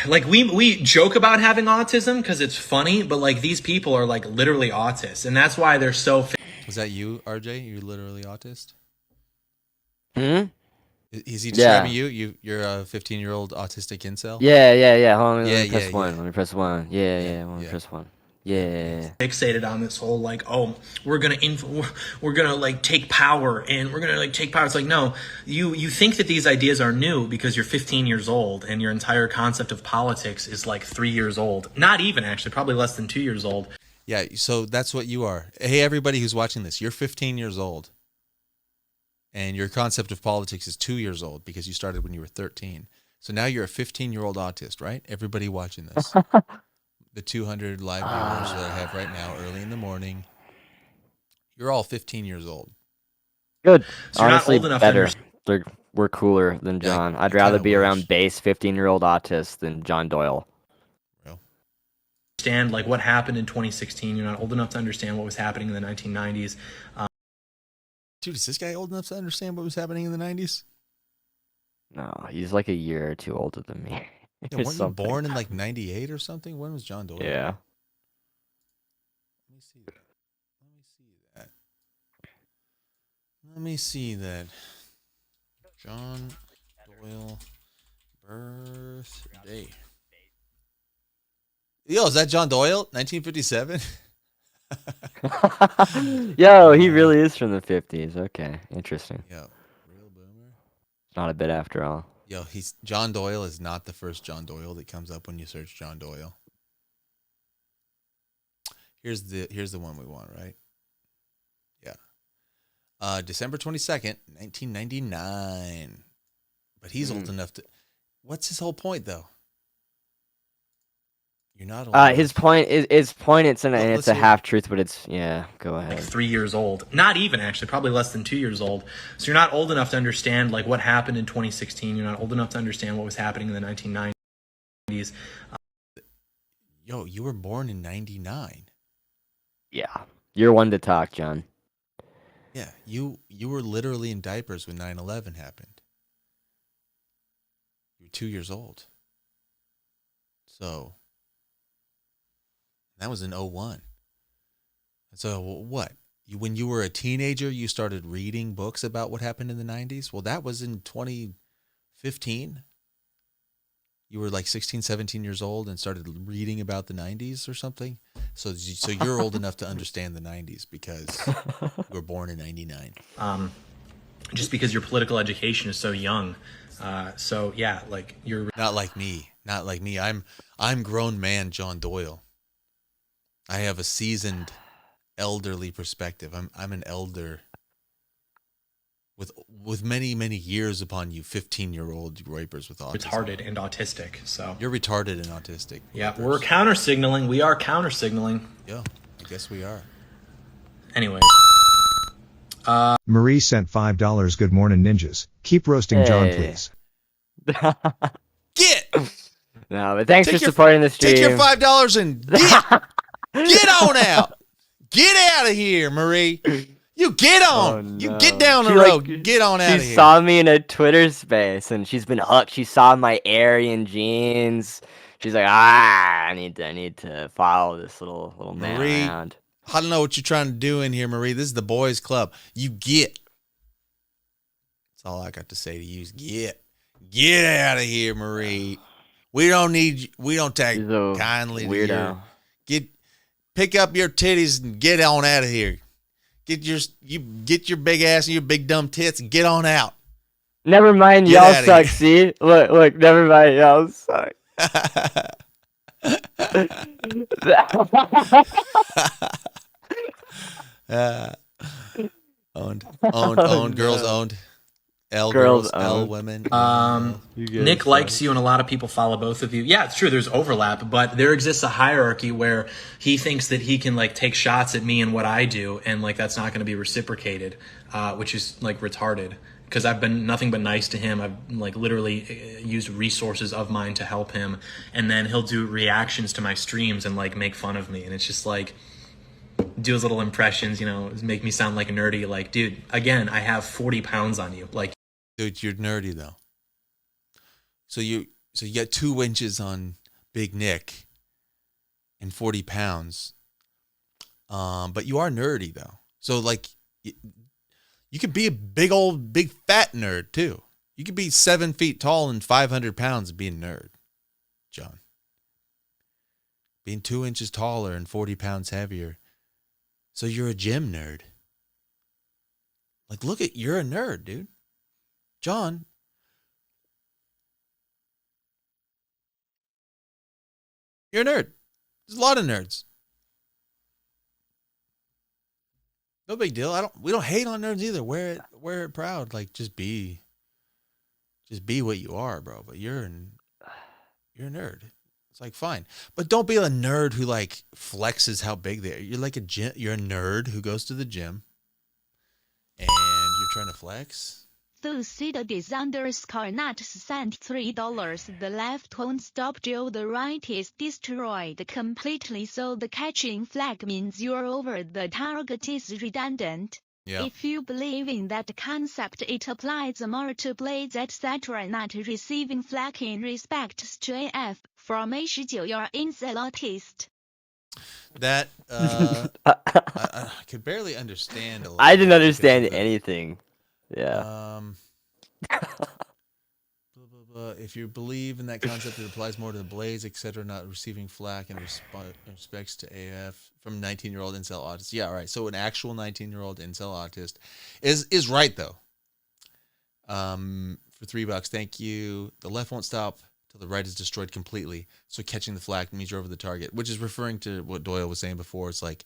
Like we joke about having autism because it's funny, but like these people are like literally autists, and that's why they're so. Was that you, RJ? You're literally autist? Hmm? Is he describing you? You're a 15-year-old autistic incel? Yeah. Hold on, Yeah, let me press yeah, one. yeah. Let me press one. Yeah. Let me press one. Yeah. Fixated on this whole like, oh, we're gonna like take power, and we're gonna like take power. It's like, no, you think that these ideas are new because you're 15 years old and your entire concept of politics is like 3 years old. Not even, actually, probably less than 2 years old. Yeah, so that's what you are. Hey, everybody who's watching this, you're 15 years old. And your concept of politics is 2 years old because you started when you were 13. So now you're a 15-year-old autist, right? Everybody watching this. The 200 live viewers that I have right now, early in the morning, you're all 15 years old. Good. So you're Honestly, not old enough better. to We're cooler than Yeah, John. I I'd rather kinda be around wish. base 15-year-old autists than John Doyle. Real. understand like what happened in 2016. You're not old enough to understand what was happening in the 1990s. Dude, is this guy old enough to understand what was happening in the 90s? No, he's like a year or two older than me. Yeah, weren't you born in like 98 or something? When was John Doyle? Yeah. Let me see that. Let me see that. John Doyle birthday. Yo, is that John Doyle? 1957? Yo, he really is from the 50s. Okay, interesting. Yo, real boomer. Not a bit after all. Yo, John Doyle is not the first John Doyle that comes up when you search John Doyle. Here's the one we want, right? Yeah. December 22nd, 1999. But he's old enough to. What's his whole point, though? You're not old enough. His point it's let's a hear half truth, but it's go Like ahead. 3 years old. Not even, actually, probably less than 2 years old. So you're not old enough to understand like what happened in 2016. You're not old enough to understand what was happening in the 1990s. Yo, you were born in 99. Yeah. You're one to talk, John. Yeah, you were literally in diapers when 9/11 happened. You were 2 years old. So that was in 01. So what? When you were a teenager, you started reading books about what happened in the 90s? Well, that was in 2015. You were like 16, 17 years old and started reading about the 90s or something? So you're old enough to understand the 90s because you were born in 99. Just because your political education is so young. So yeah, like you're Not like me. Not like me. I'm grown man John Doyle. I have a seasoned elderly perspective. I'm an elder with many, many years upon you 15-year-old rapers with autism. retarded and autistic. So You're retarded and autistic. yeah, rapers. we're counter signaling. We are counter signaling. Yeah, I guess we are. Anyways. Marie sent $5. Good morning, ninjas. Keep roasting John, Hey. please. Get! No, but thanks Take for your- supporting the stream. Take your $5 and get on out. Get out of here, Marie. You get on. Oh, You no. get down the She, road. Get on out of She here. saw me in a Twitter space and she's been hooked. She saw my Aryan jeans. She's like, I need to follow this little man Marie. around. I don't know what you're trying to do in here, Marie. This is the boys' club. You get. That's all I got to say to you is get. Get out of here, Marie. We don't need you. We don't take She's a kindly to weirdo. your pick up your titties and get on out of here. Get your big ass and your big dumb tits and get on out. Never mind, Get y'all outta suck. here. See, look. Never mind, y'all suck. Owned, girls owned. L Girls girls, L own. women. Nick likes you and a lot of people follow both of you. Yeah, it's true. There's overlap, but there exists a hierarchy where he thinks that he can like take shots at me and what I do, and like that's not going to be reciprocated, which is like retarded. Because I've been nothing but nice to him. I've like literally used resources of mine to help him, and then he'll do reactions to my streams and like make fun of me, and it's just like do his little impressions, make me sound like a nerdy. Like, dude, again, I have 40 pounds on you. Like, Dude, you're nerdy though. So you got 2 inches on Big Nick and 40 pounds. But you are nerdy though. So like you could be a big fat nerd too. You could be 7 feet tall and 500 pounds and be a nerd, John. Being 2 inches taller and 40 pounds heavier. So you're a gym nerd. Like, you're a nerd, dude. John. You're a nerd. There's a lot of nerds. No big deal. We don't hate on nerds either. Wear it proud. Like, just be what you are, bro. But you're a nerd. It's like, fine. But don't be a nerd who like flexes how big they are. You're like you're a nerd who goes to the gym and you're trying to flex. Thucydidis_not sent $3. The left won't stop till the right is destroyed completely, so the catching flag means you're over the target is redundant. Yeah. If you believe in that concept, it applies more to blades etc. Not receiving flag in respect to AF. From A19, you're incel autist. That I could barely understand. I didn't understand anything. Yeah. Blah, blah, blah. If you believe in that concept, it applies more to the blades, etc. Not receiving flack in respects to AF from 19-year-old incel autist. Yeah, all right. So an actual 19-year-old incel autist is right though. For $3, thank you. The left won't stop till the right is destroyed completely. So catching the flack means you're over the target, which is referring to what Doyle was saying before. It's like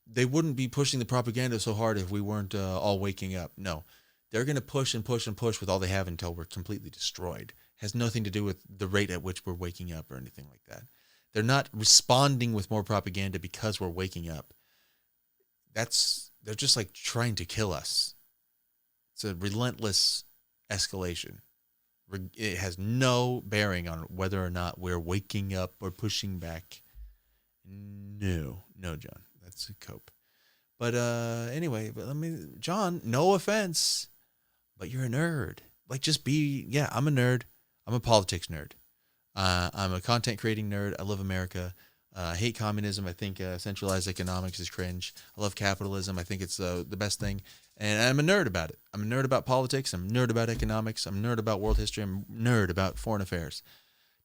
they wouldn't be pushing the propaganda so hard if we weren't all waking up. No. They're going to push and push and push with all they have until we're completely destroyed. It has nothing to do with the rate at which we're waking up or anything like that. They're not responding with more propaganda because we're waking up. They're just like trying to kill us. It's a relentless escalation. It has no bearing on whether or not we're waking up or pushing back. No, John. That's a cope. But anyway, John, no offense, but you're a nerd. Like, just I'm a nerd. I'm a politics nerd. I'm a content creating nerd. I love America. I hate communism. I think centralized economics is cringe. I love capitalism. I think it's the best thing. And I'm a nerd about it. I'm a nerd about politics. I'm a nerd about economics. I'm a nerd about world history. I'm a nerd about foreign affairs.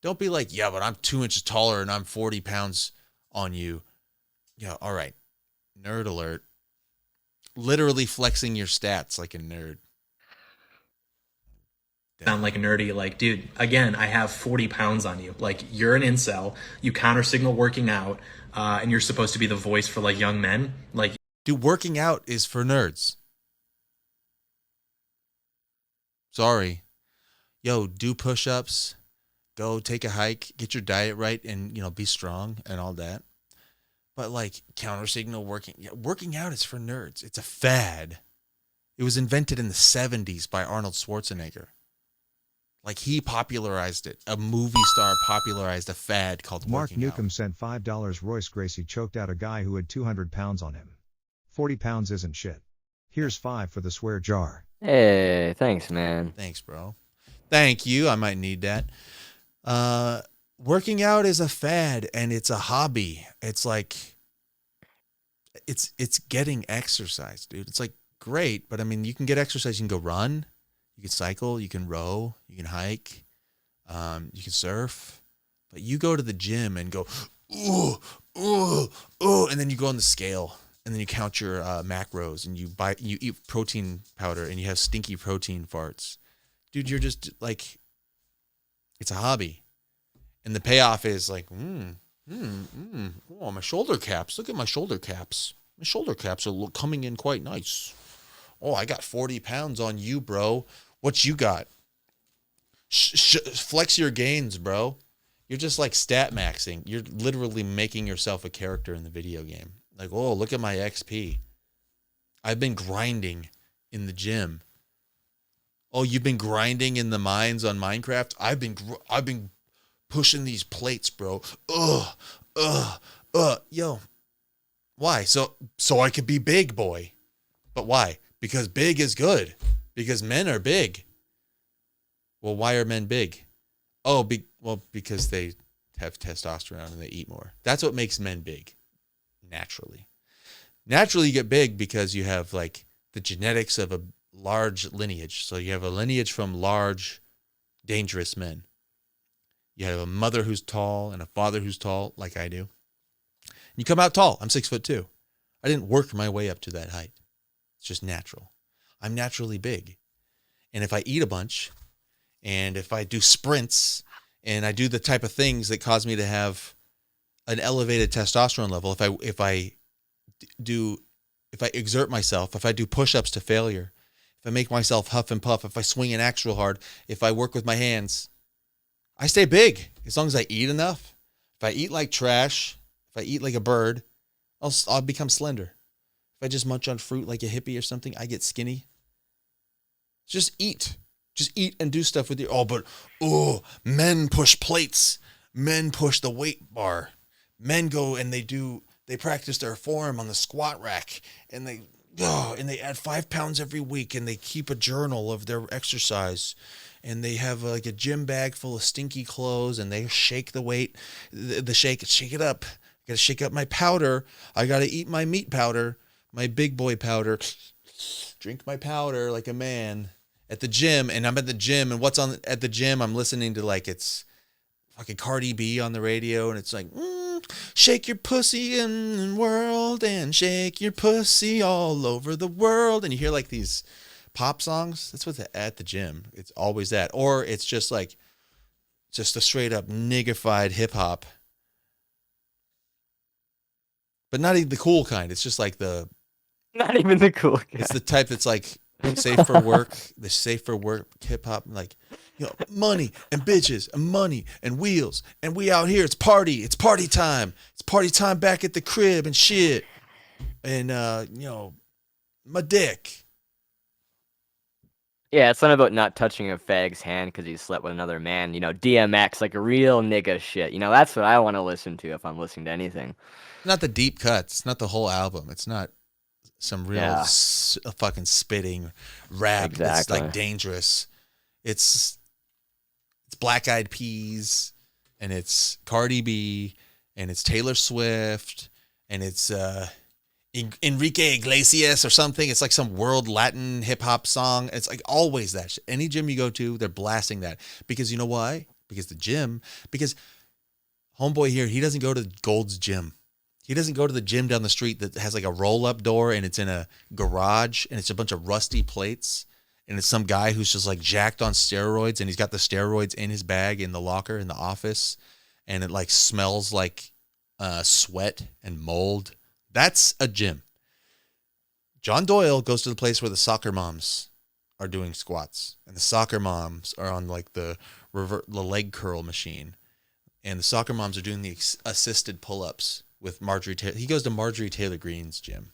Don't be like, yeah, but I'm 2 inches taller and I'm 40 pounds on you. Yeah, all right. Nerd alert. Literally flexing your stats like a nerd. sound like a nerdy. Like, dude, again, I have 40 pounds on you. Like, you're an incel. You counter signal working out, and you're supposed to be the voice for like young men. Like, dude, working out is for nerds. Sorry. Yo, do push-ups. Go take a hike. Get your diet right and, be strong and all that. But like counter signal working out is for nerds. It's a fad. It was invented in the 70s by Arnold Schwarzenegger. Like, he popularized it. A movie star popularized a fad called Mark working Newcomb out. sent $5. Royce Gracie choked out a guy who had 200 pounds on him. 40 pounds isn't shit. Here's 5 for the swear jar. Hey, thanks, man. Thanks, bro. Thank you. I might need that. Working out is a fad and it's a hobby. It's like, it's getting exercise, dude. It's like great, but I mean, you can get exercise. You can go run, you can cycle, you can row, you can hike, you can surf, but you go to the gym and go, ooh, and then you go on the scale and then you count your macros and you eat protein powder and you have stinky protein farts. Dude, you're just like, it's a hobby. And the payoff is like, oh, my shoulder caps. Look at my shoulder caps. My shoulder caps are coming in quite nice. Oh, I got 40 pounds on you, bro. What you got? Flex your gains, bro. You're just like stat maxing. You're literally making yourself a character in the video game. Like, oh, look at my XP. I've been grinding in the gym. Oh, you've been grinding in the mines on Minecraft? I've been pushing these plates, bro. Yo. Why? So I could be big, boy. But why? Because big is good. Because men are big. Well, why are men big? Oh, because they have testosterone and they eat more. That's what makes men big. Naturally. Naturally, you get big because you have like the genetics of a large lineage. So you have a lineage from large, dangerous men. You have a mother who's tall and a father who's tall, like I do. You come out tall. I'm 6'2". I didn't work my way up to that height. It's just natural. I'm naturally big. And if I eat a bunch, and if I do sprints, and I do the type of things that cause me to have an elevated testosterone level, if I exert myself, if I do push-ups to failure, if I make myself huff and puff, if I swing an axe real hard, if I work with my hands, I stay big as long as I eat enough. If I eat like trash, if I eat like a bird, I'll become slender. If I just munch on fruit like a hippie or something, I get skinny. Just eat. Just eat and do stuff with your... men push plates. Men push the weight bar. Men go and they practice their form on the squat rack, and they add 5 pounds every week, and they keep a journal of their exercise, and they have like a gym bag full of stinky clothes, and they shake the weight, shake it up. I gotta shake up my powder. I gotta eat my meat powder, my big boy powder. Drink my powder like a man at the gym, and I'm at the gym, and what's on at the gym? I'm listening to like it's fucking Cardi B on the radio, and it's like, shake your pussy in the world and shake your pussy all over the world. And you hear like these pop songs. That's what's at the gym. It's always that. Or it's just like, just a straight up niggified hip hop. But not even the cool kind. It's just like Not even the cool guy. It's the type that's like safe for work. The safe for work hip hop. Like, money and bitches and money and wheels. And we out here. It's party. It's party time. It's party time back at the crib and shit. And, my dick. Yeah, it's not about not touching a fag's hand because he slept with another man. DMX, like a real nigga shit. That's what I want to listen to if I'm listening to anything. Not the deep cuts. Not the whole album. It's not some real fucking spitting rap that's like dangerous. It's Black Eyed Peas, and it's Cardi B, and it's Taylor Swift, and it's Enrique Iglesias or something. It's like some world Latin hip hop song. It's like always that shit. Any gym you go to, they're blasting that. Because you know why? Because homeboy here, he doesn't go to Gold's Gym. He doesn't go to the gym down the street that has like a roll-up door and it's in a garage and it's a bunch of rusty plates. And it's some guy who's just like jacked on steroids, and he's got the steroids in his bag in the locker in the office. And it like smells like sweat and mold. That's a gym. John Doyle goes to the place where the soccer moms are doing squats, and the soccer moms are on like the leg curl machine, and the soccer moms are doing the assisted pull-ups with Marjorie Taylor. He goes to Marjorie Taylor Greene's gym.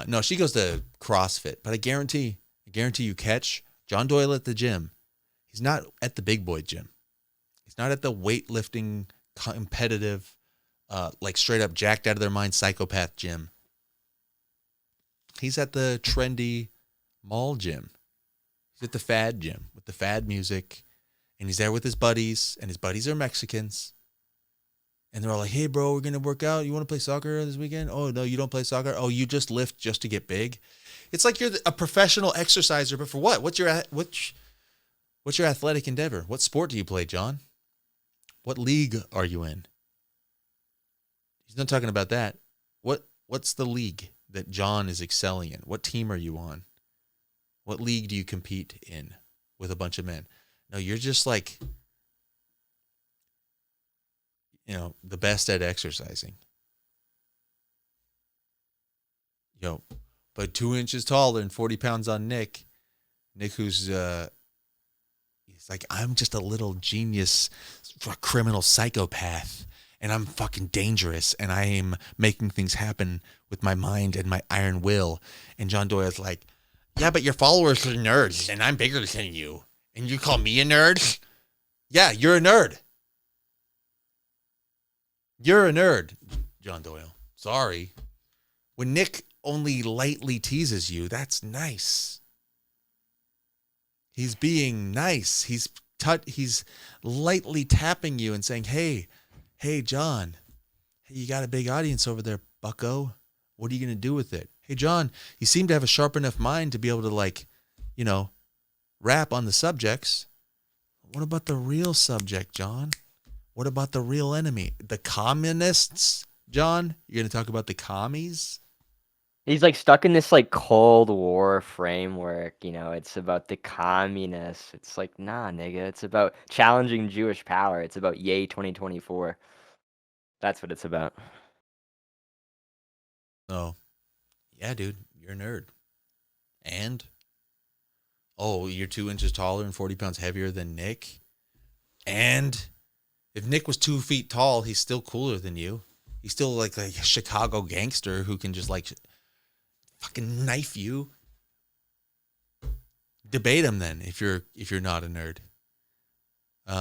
No, she goes to CrossFit, but I guarantee you catch John Doyle at the gym. He's not at the big boy gym. He's not at the weightlifting competitive, like straight up jacked out of their mind psychopath gym. He's at the trendy mall gym. He's at the fad gym with the fad music, and he's there with his buddies, and his buddies are Mexicans. And they're all like, hey, bro, we're going to work out. You want to play soccer this weekend? Oh, no, you don't play soccer? Oh, you just lift just to get big? It's like you're a professional exerciser, but for what? What's your athletic endeavor? What sport do you play, John? What league are you in? He's not talking about that. What's the league that John is excelling in? What team are you on? What league do you compete in with a bunch of men? No, you're just like, the best at exercising. But 2 inches taller and 40 pounds on Nick. Nick, who's he's like, I'm just a little genius, criminal psychopath, and I'm fucking dangerous, and I am making things happen with my mind and my iron will. And John Doyle's like, yeah, but your followers are nerds, and I'm bigger than you, and you call me a nerd? Yeah, you're a nerd. You're a nerd, John Doyle. Sorry. When Nick only lightly teases you, that's nice. He's being nice. He's lightly tapping you and saying, hey, John, hey, you got a big audience over there, bucko. What are you going to do with it? Hey, John, you seem to have a sharp enough mind to be able to, rap on the subjects. What about the real subject, John? What about the real enemy? The communists, John? You're going to talk about the commies? He's like stuck in this like Cold War framework, it's about the communists. It's like, nah, nigga, it's about challenging Jewish power. It's about yay 2024. That's what it's about. Oh, yeah, dude, you're a nerd. And? Oh, you're 2 inches taller and 40 pounds heavier than Nick? And if Nick was 2 feet tall, he's still cooler than you. He's still like a Chicago gangster who can just like fucking knife you. Debate him then if you're not a nerd.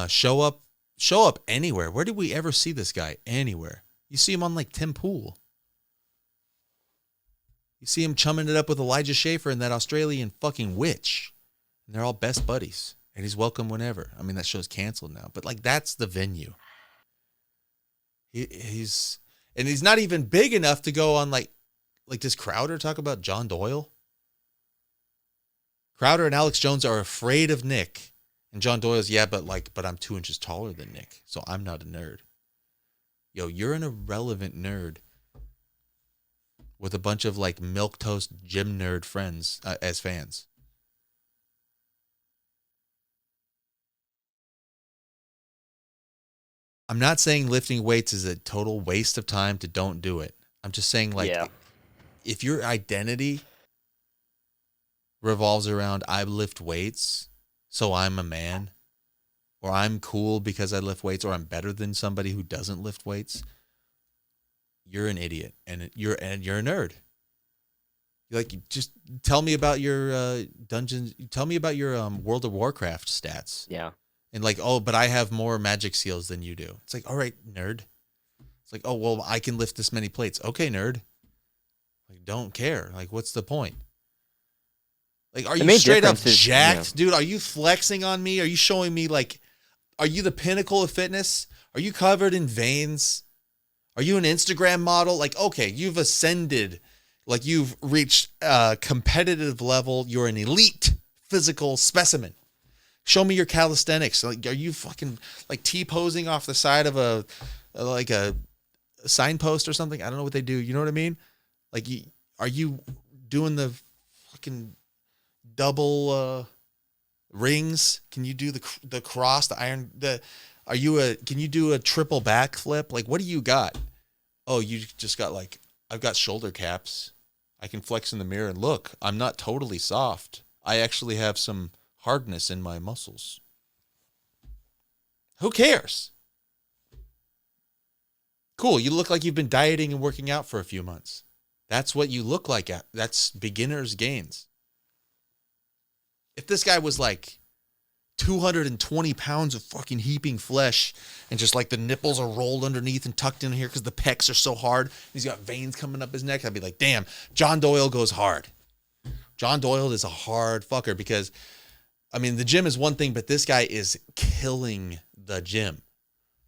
Show up anywhere. Where did we ever see this guy? Anywhere. You see him on like Tim Pool. You see him chumming it up with Elijah Schaefer and that Australian fucking witch. And they're all best buddies. And he's welcome whenever. I mean, that show's canceled now. But like, that's the venue. He's not even big enough to go on like does Crowder talk about John Doyle? Crowder and Alex Jones are afraid of Nick. And John Doyle's, yeah, but I'm 2 inches taller than Nick, so I'm not a nerd. Yo, you're an irrelevant nerd with a bunch of like milquetoast gym nerd friends as fans. I'm not saying lifting weights is a total waste of time to don't do it. I'm just saying if your identity revolves around I lift weights, so I'm a man, or I'm cool because I lift weights, or I'm better than somebody who doesn't lift weights, you're an idiot and you're a nerd. Like, just tell me about your dungeons. Tell me about your World of Warcraft stats. Yeah. And like, oh, but I have more magic seals than you do. It's like, all right, nerd. It's like, oh, well, I can lift this many plates. Okay, nerd. Like, don't care. Like, what's the point? Like, are you straight up jacked, dude? Are you flexing on me? Are you showing me like, are you the pinnacle of fitness? Are you covered in veins? Are you an Instagram model? Like, okay, you've ascended. Like, you've reached a competitive level. You're an elite physical specimen. Show me your calisthenics. Like, are you fucking like T-posing off the side of a signpost or something? I don't know what they do. You know what I mean? Like, are you doing the fucking double rings? Can you do the cross, the iron? Can you do a triple backflip? Like, what do you got? Oh, you just got like, I've got shoulder caps. I can flex in the mirror and look, I'm not totally soft. I actually have some hardness in my muscles. Who cares? Cool, you look like you've been dieting and working out for a few months. That's what you look like. That's beginner's gains. If this guy was like 220 pounds of fucking heaping flesh and just like the nipples are rolled underneath and tucked in here because the pecs are so hard, he's got veins coming up his neck, I'd be like, damn, John Doyle goes hard. John Doyle is a hard fucker because, I mean, the gym is one thing, but this guy is killing the gym.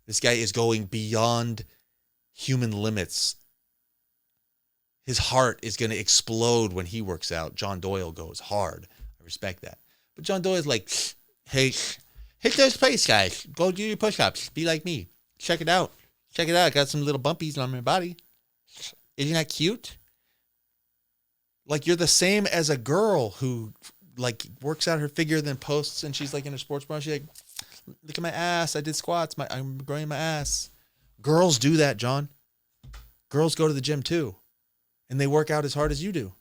This guy is going beyond human limits. His heart is going to explode when he works out. John Doyle goes hard. I respect that. But John Doyle is like, hey, hit those plates, guys. Go do your push-ups. Be like me. Check it out. Check it out. I got some little bumpies on my body. Isn't that cute? Like, you're the same as a girl who like works out her figure, then posts, and she's like in her sports bra. She's like, look at my ass. I did squats. I'm growing my ass. Girls do that, John. Girls go to the gym too. And they work out as hard as you do.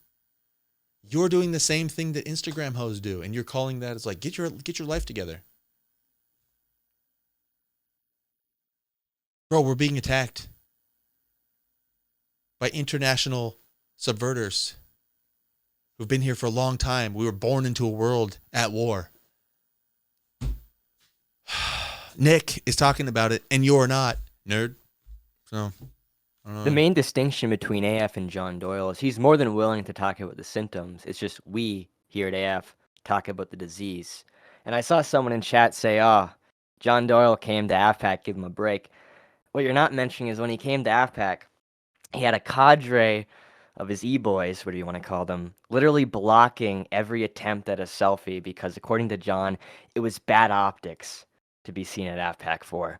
You're doing the same thing that Instagram hoes do, and you're calling that as like, get your life together. Bro, we're being attacked by international subverters who've been here for a long time. We were born into a world at war. Nick is talking about it, and you're not, nerd. So, I don't know. The main distinction between AF and John Doyle is he's more than willing to talk about the symptoms. It's just we here at AF talk about the disease. And I saw someone in chat say, oh, John Doyle came to AFPAC, give him a break. What you're not mentioning is when he came to AFPAC, he had a cadre of his e-boys, what do you want to call them, literally blocking every attempt at a selfie because, according to John, it was bad optics to be seen at AFPAC 4.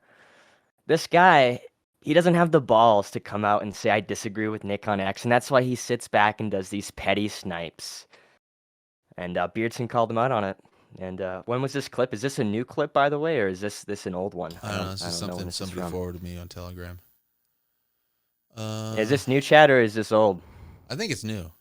This guy, he doesn't have the balls to come out and say, I disagree with Nick on X, and that's why he sits back and does these petty snipes. And Beardson called him out on it. And when was this clip? Is this a new clip, by the way, or is this an old one? I don't know. This is something somebody forwarded me on Telegram. Is this new chat or is this old? I think it's new.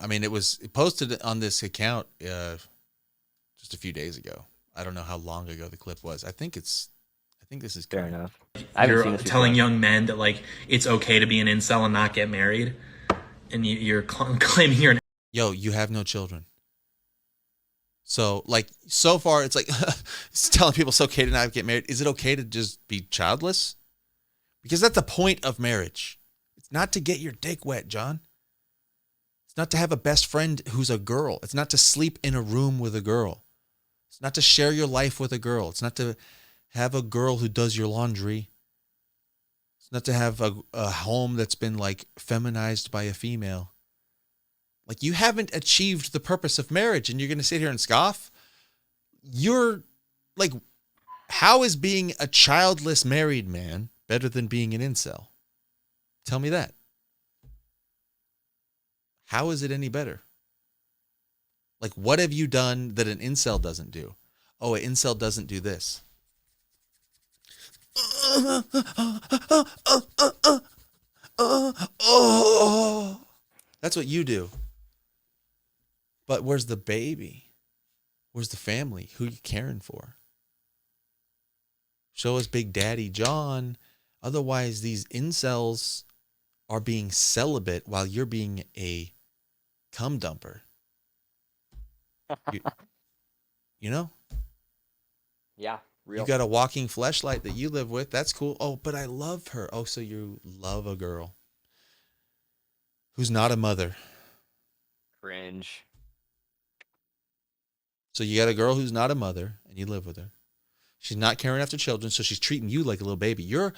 I mean, it was posted on this account just a few days ago. I don't know how long ago the clip was. I think this is fair current. enough. You're telling young men that like it's okay to be an incel and not get married, and you're claiming you're an. Yo, you have no children. So like so far, it's like it's telling people it's okay to not get married. Is it okay to just be childless? Because that's the point of marriage. It's not to get your dick wet, John. It's not to have a best friend who's a girl. It's not to sleep in a room with a girl. It's not to share your life with a girl. It's not to have a girl who does your laundry. It's not to have a home that's been like feminized by a female. Like you haven't achieved the purpose of marriage and you're going to sit here and scoff? You're like, how is being a childless married man better than being an incel? Tell me that. How is it any better? Like, what have you done that an incel doesn't do? Oh, an incel doesn't do this. That's what you do. But where's the baby? Where's the family? Who you caring for? Show us Big Daddy John. Otherwise, these incels are being celibate while you're being a cum dumper. You know? Yeah, real. You got a walking fleshlight that you live with. That's cool. Oh, but I love her. Oh, so you love a girl who's not a mother. Cringe. So you got a girl who's not a mother and you live with her. She's not caring after children, so she's treating you like a little baby. You're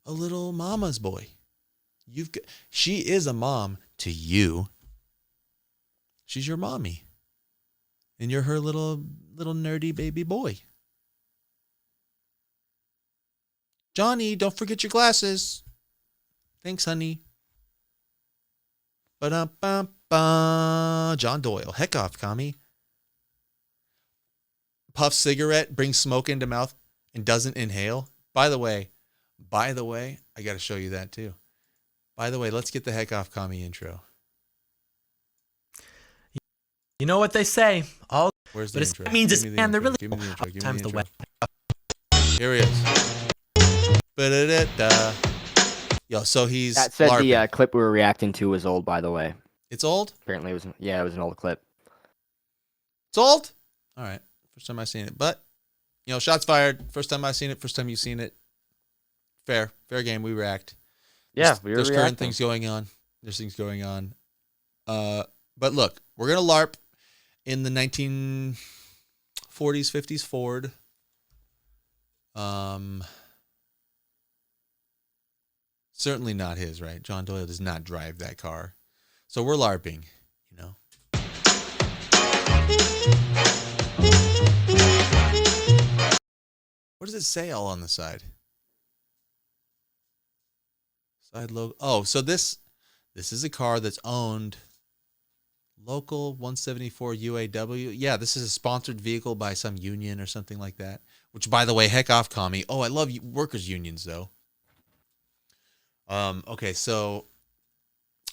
a little mama's boy. She is a mom to you. She's your mommy. And you're her little nerdy baby boy. Johnny, don't forget your glasses. Thanks, honey. Ba-dum-bum-bum. John Doyle. Heck off, commie. Puffs cigarette, brings smoke into mouth, and doesn't inhale. By the way, I got to show you that too. By the way, let's get the heck off commie intro. You know what they say. Where's the intro? It means it's and they're really Give me the intro. Give me times the the intro. web. Here he is. Ba-da-da-da. Yo, so he's That said, LARPing. the clip we were reacting to was old, by the way. It's old? Apparently, it was an old clip. It's old? All right. First time I've seen it. But, shots fired. First time I've seen it. First time you've seen it. Fair game. We react. Yeah, There's current things going on. There's things going on. But look, we're going to LARP in the 1940s, 50s Ford. Certainly not his, right? John Doyle does not drive that car. So we're LARPing, What does it say all on the side? Side logo. Oh, so this is a car that's owned local 174 UAW. Yeah, this is a sponsored vehicle by some union or something like that. Which, by the way, heck off, commie. Oh, I love workers' unions, though. Okay, so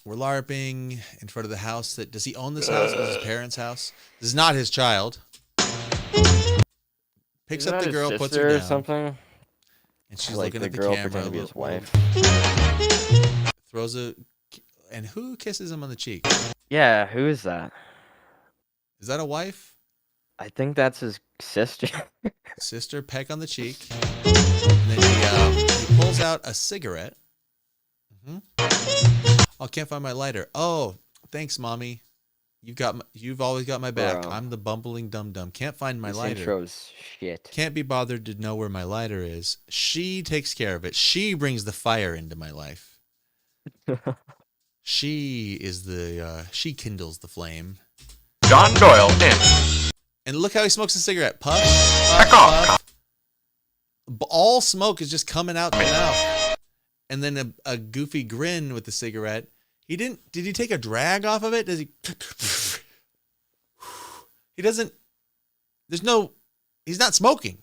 We're LARPing in front of the house. Does he own this house? Is his parents' house? This is not his child. Picks Isn't up that the his girl, puts sister her or down, something? and she's Like looking the at the girl camera. pretending to be his wife. Throws a, and who kisses him on the cheek? Yeah, who is that? Is that a wife? I think that's his sister. Sister, peck on the cheek, and then he pulls out a cigarette. Oh, can't find my lighter. Oh, thanks, mommy. You've always got my back. Bro. I'm the bumbling dum dum. Can't find my This lighter. intro's shit. Can't be bothered to know where my lighter is. She takes care of it. She brings the fire into my life. She is she kindles the flame. John Doyle in. And look how he smokes a cigarette. Puff, puff, puff. All smoke is just coming out the mouth. And then a goofy grin with the cigarette. Did he take a drag off of it? Does he? He doesn't. He's not smoking.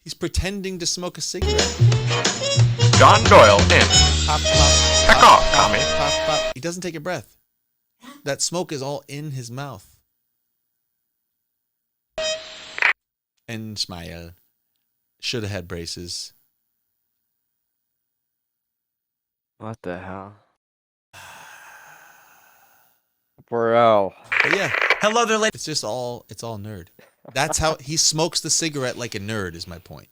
He's pretending to smoke a cigarette. John Doyle in. Pop, pop, Back pop, off, pop, Tommy. pop, pop. He doesn't take a breath. That smoke is all in his mouth. And smile. Should have had braces. What the hell? Bro. But yeah, Hello there, ladies. it's all nerd. That's how he smokes the cigarette like a nerd, is my point.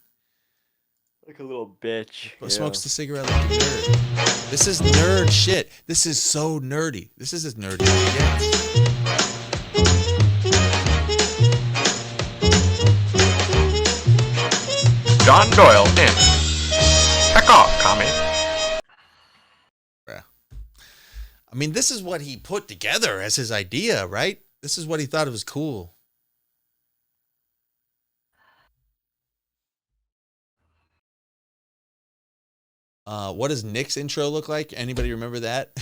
Like a little bitch. But smokes the cigarette like a nerd. This is nerd shit. This is so nerdy. This is as nerdy as it gets. John Doyle in. Back off, commie. I mean, this is what he put together as his idea, right? This is what he thought it was cool. What does Nick's intro look like? Anybody remember that?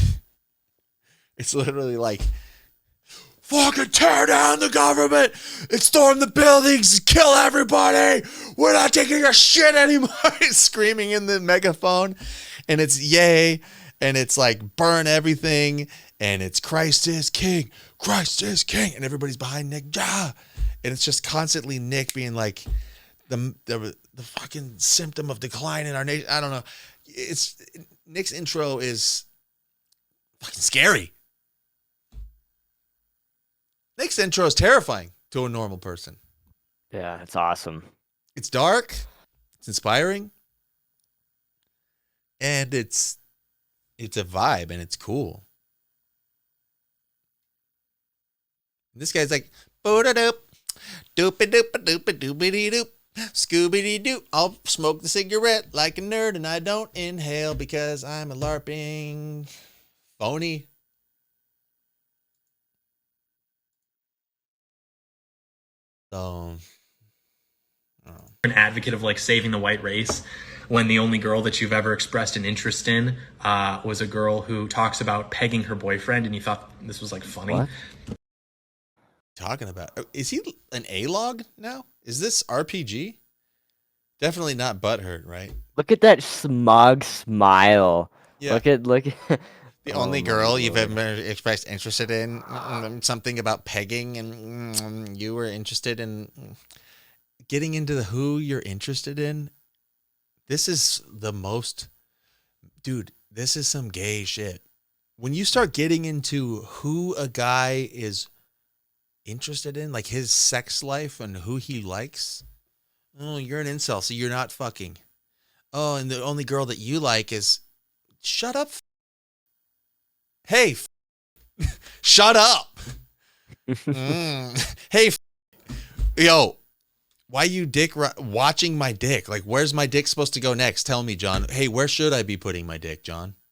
It's literally like, fucking tear down the government and storm the buildings and kill everybody. We're not taking a shit anymore. Screaming in the megaphone. And it's yay. And it's like burn everything. And it's Christ is king. Christ is king. And everybody's behind Nick. Yeah. And it's just constantly Nick being like the fucking symptom of decline in our nation. I don't know. Nick's intro is fucking scary. Nick's intro is terrifying to a normal person. Yeah, it's awesome. It's dark, it's inspiring, and it's a vibe, and it's cool. And this guy's like, boo-da-doop, doop-a-doop-a-doop-a-doop-a-dee-doop, Scooby-Dee-Doo. I'll smoke the cigarette like a nerd, and I don't inhale because I'm a LARPing phony. So, An advocate of like saving the white race when the only girl that you've ever expressed an interest in was a girl who talks about pegging her boyfriend, and you thought this was like funny. What? talking about? Is he an A-log now? Is this RPG? Definitely not butthurt, right? Look at that smug smile. Yeah. Look at The Oh only my girl you've Lord. ever expressed interested in, something about pegging, and you were interested in getting into the who you're interested in. This is the most, dude, this is some gay shit. When you start getting into who a guy is interested in, like his sex life and who he likes, oh, you're an incel, so you're not fucking. Oh, and the only girl that you like is, shut up. Hey, shut up. Hey, yo, why you watching my dick? Like, where's my dick supposed to go next? Tell me, John. Hey, where should I be putting my dick, John?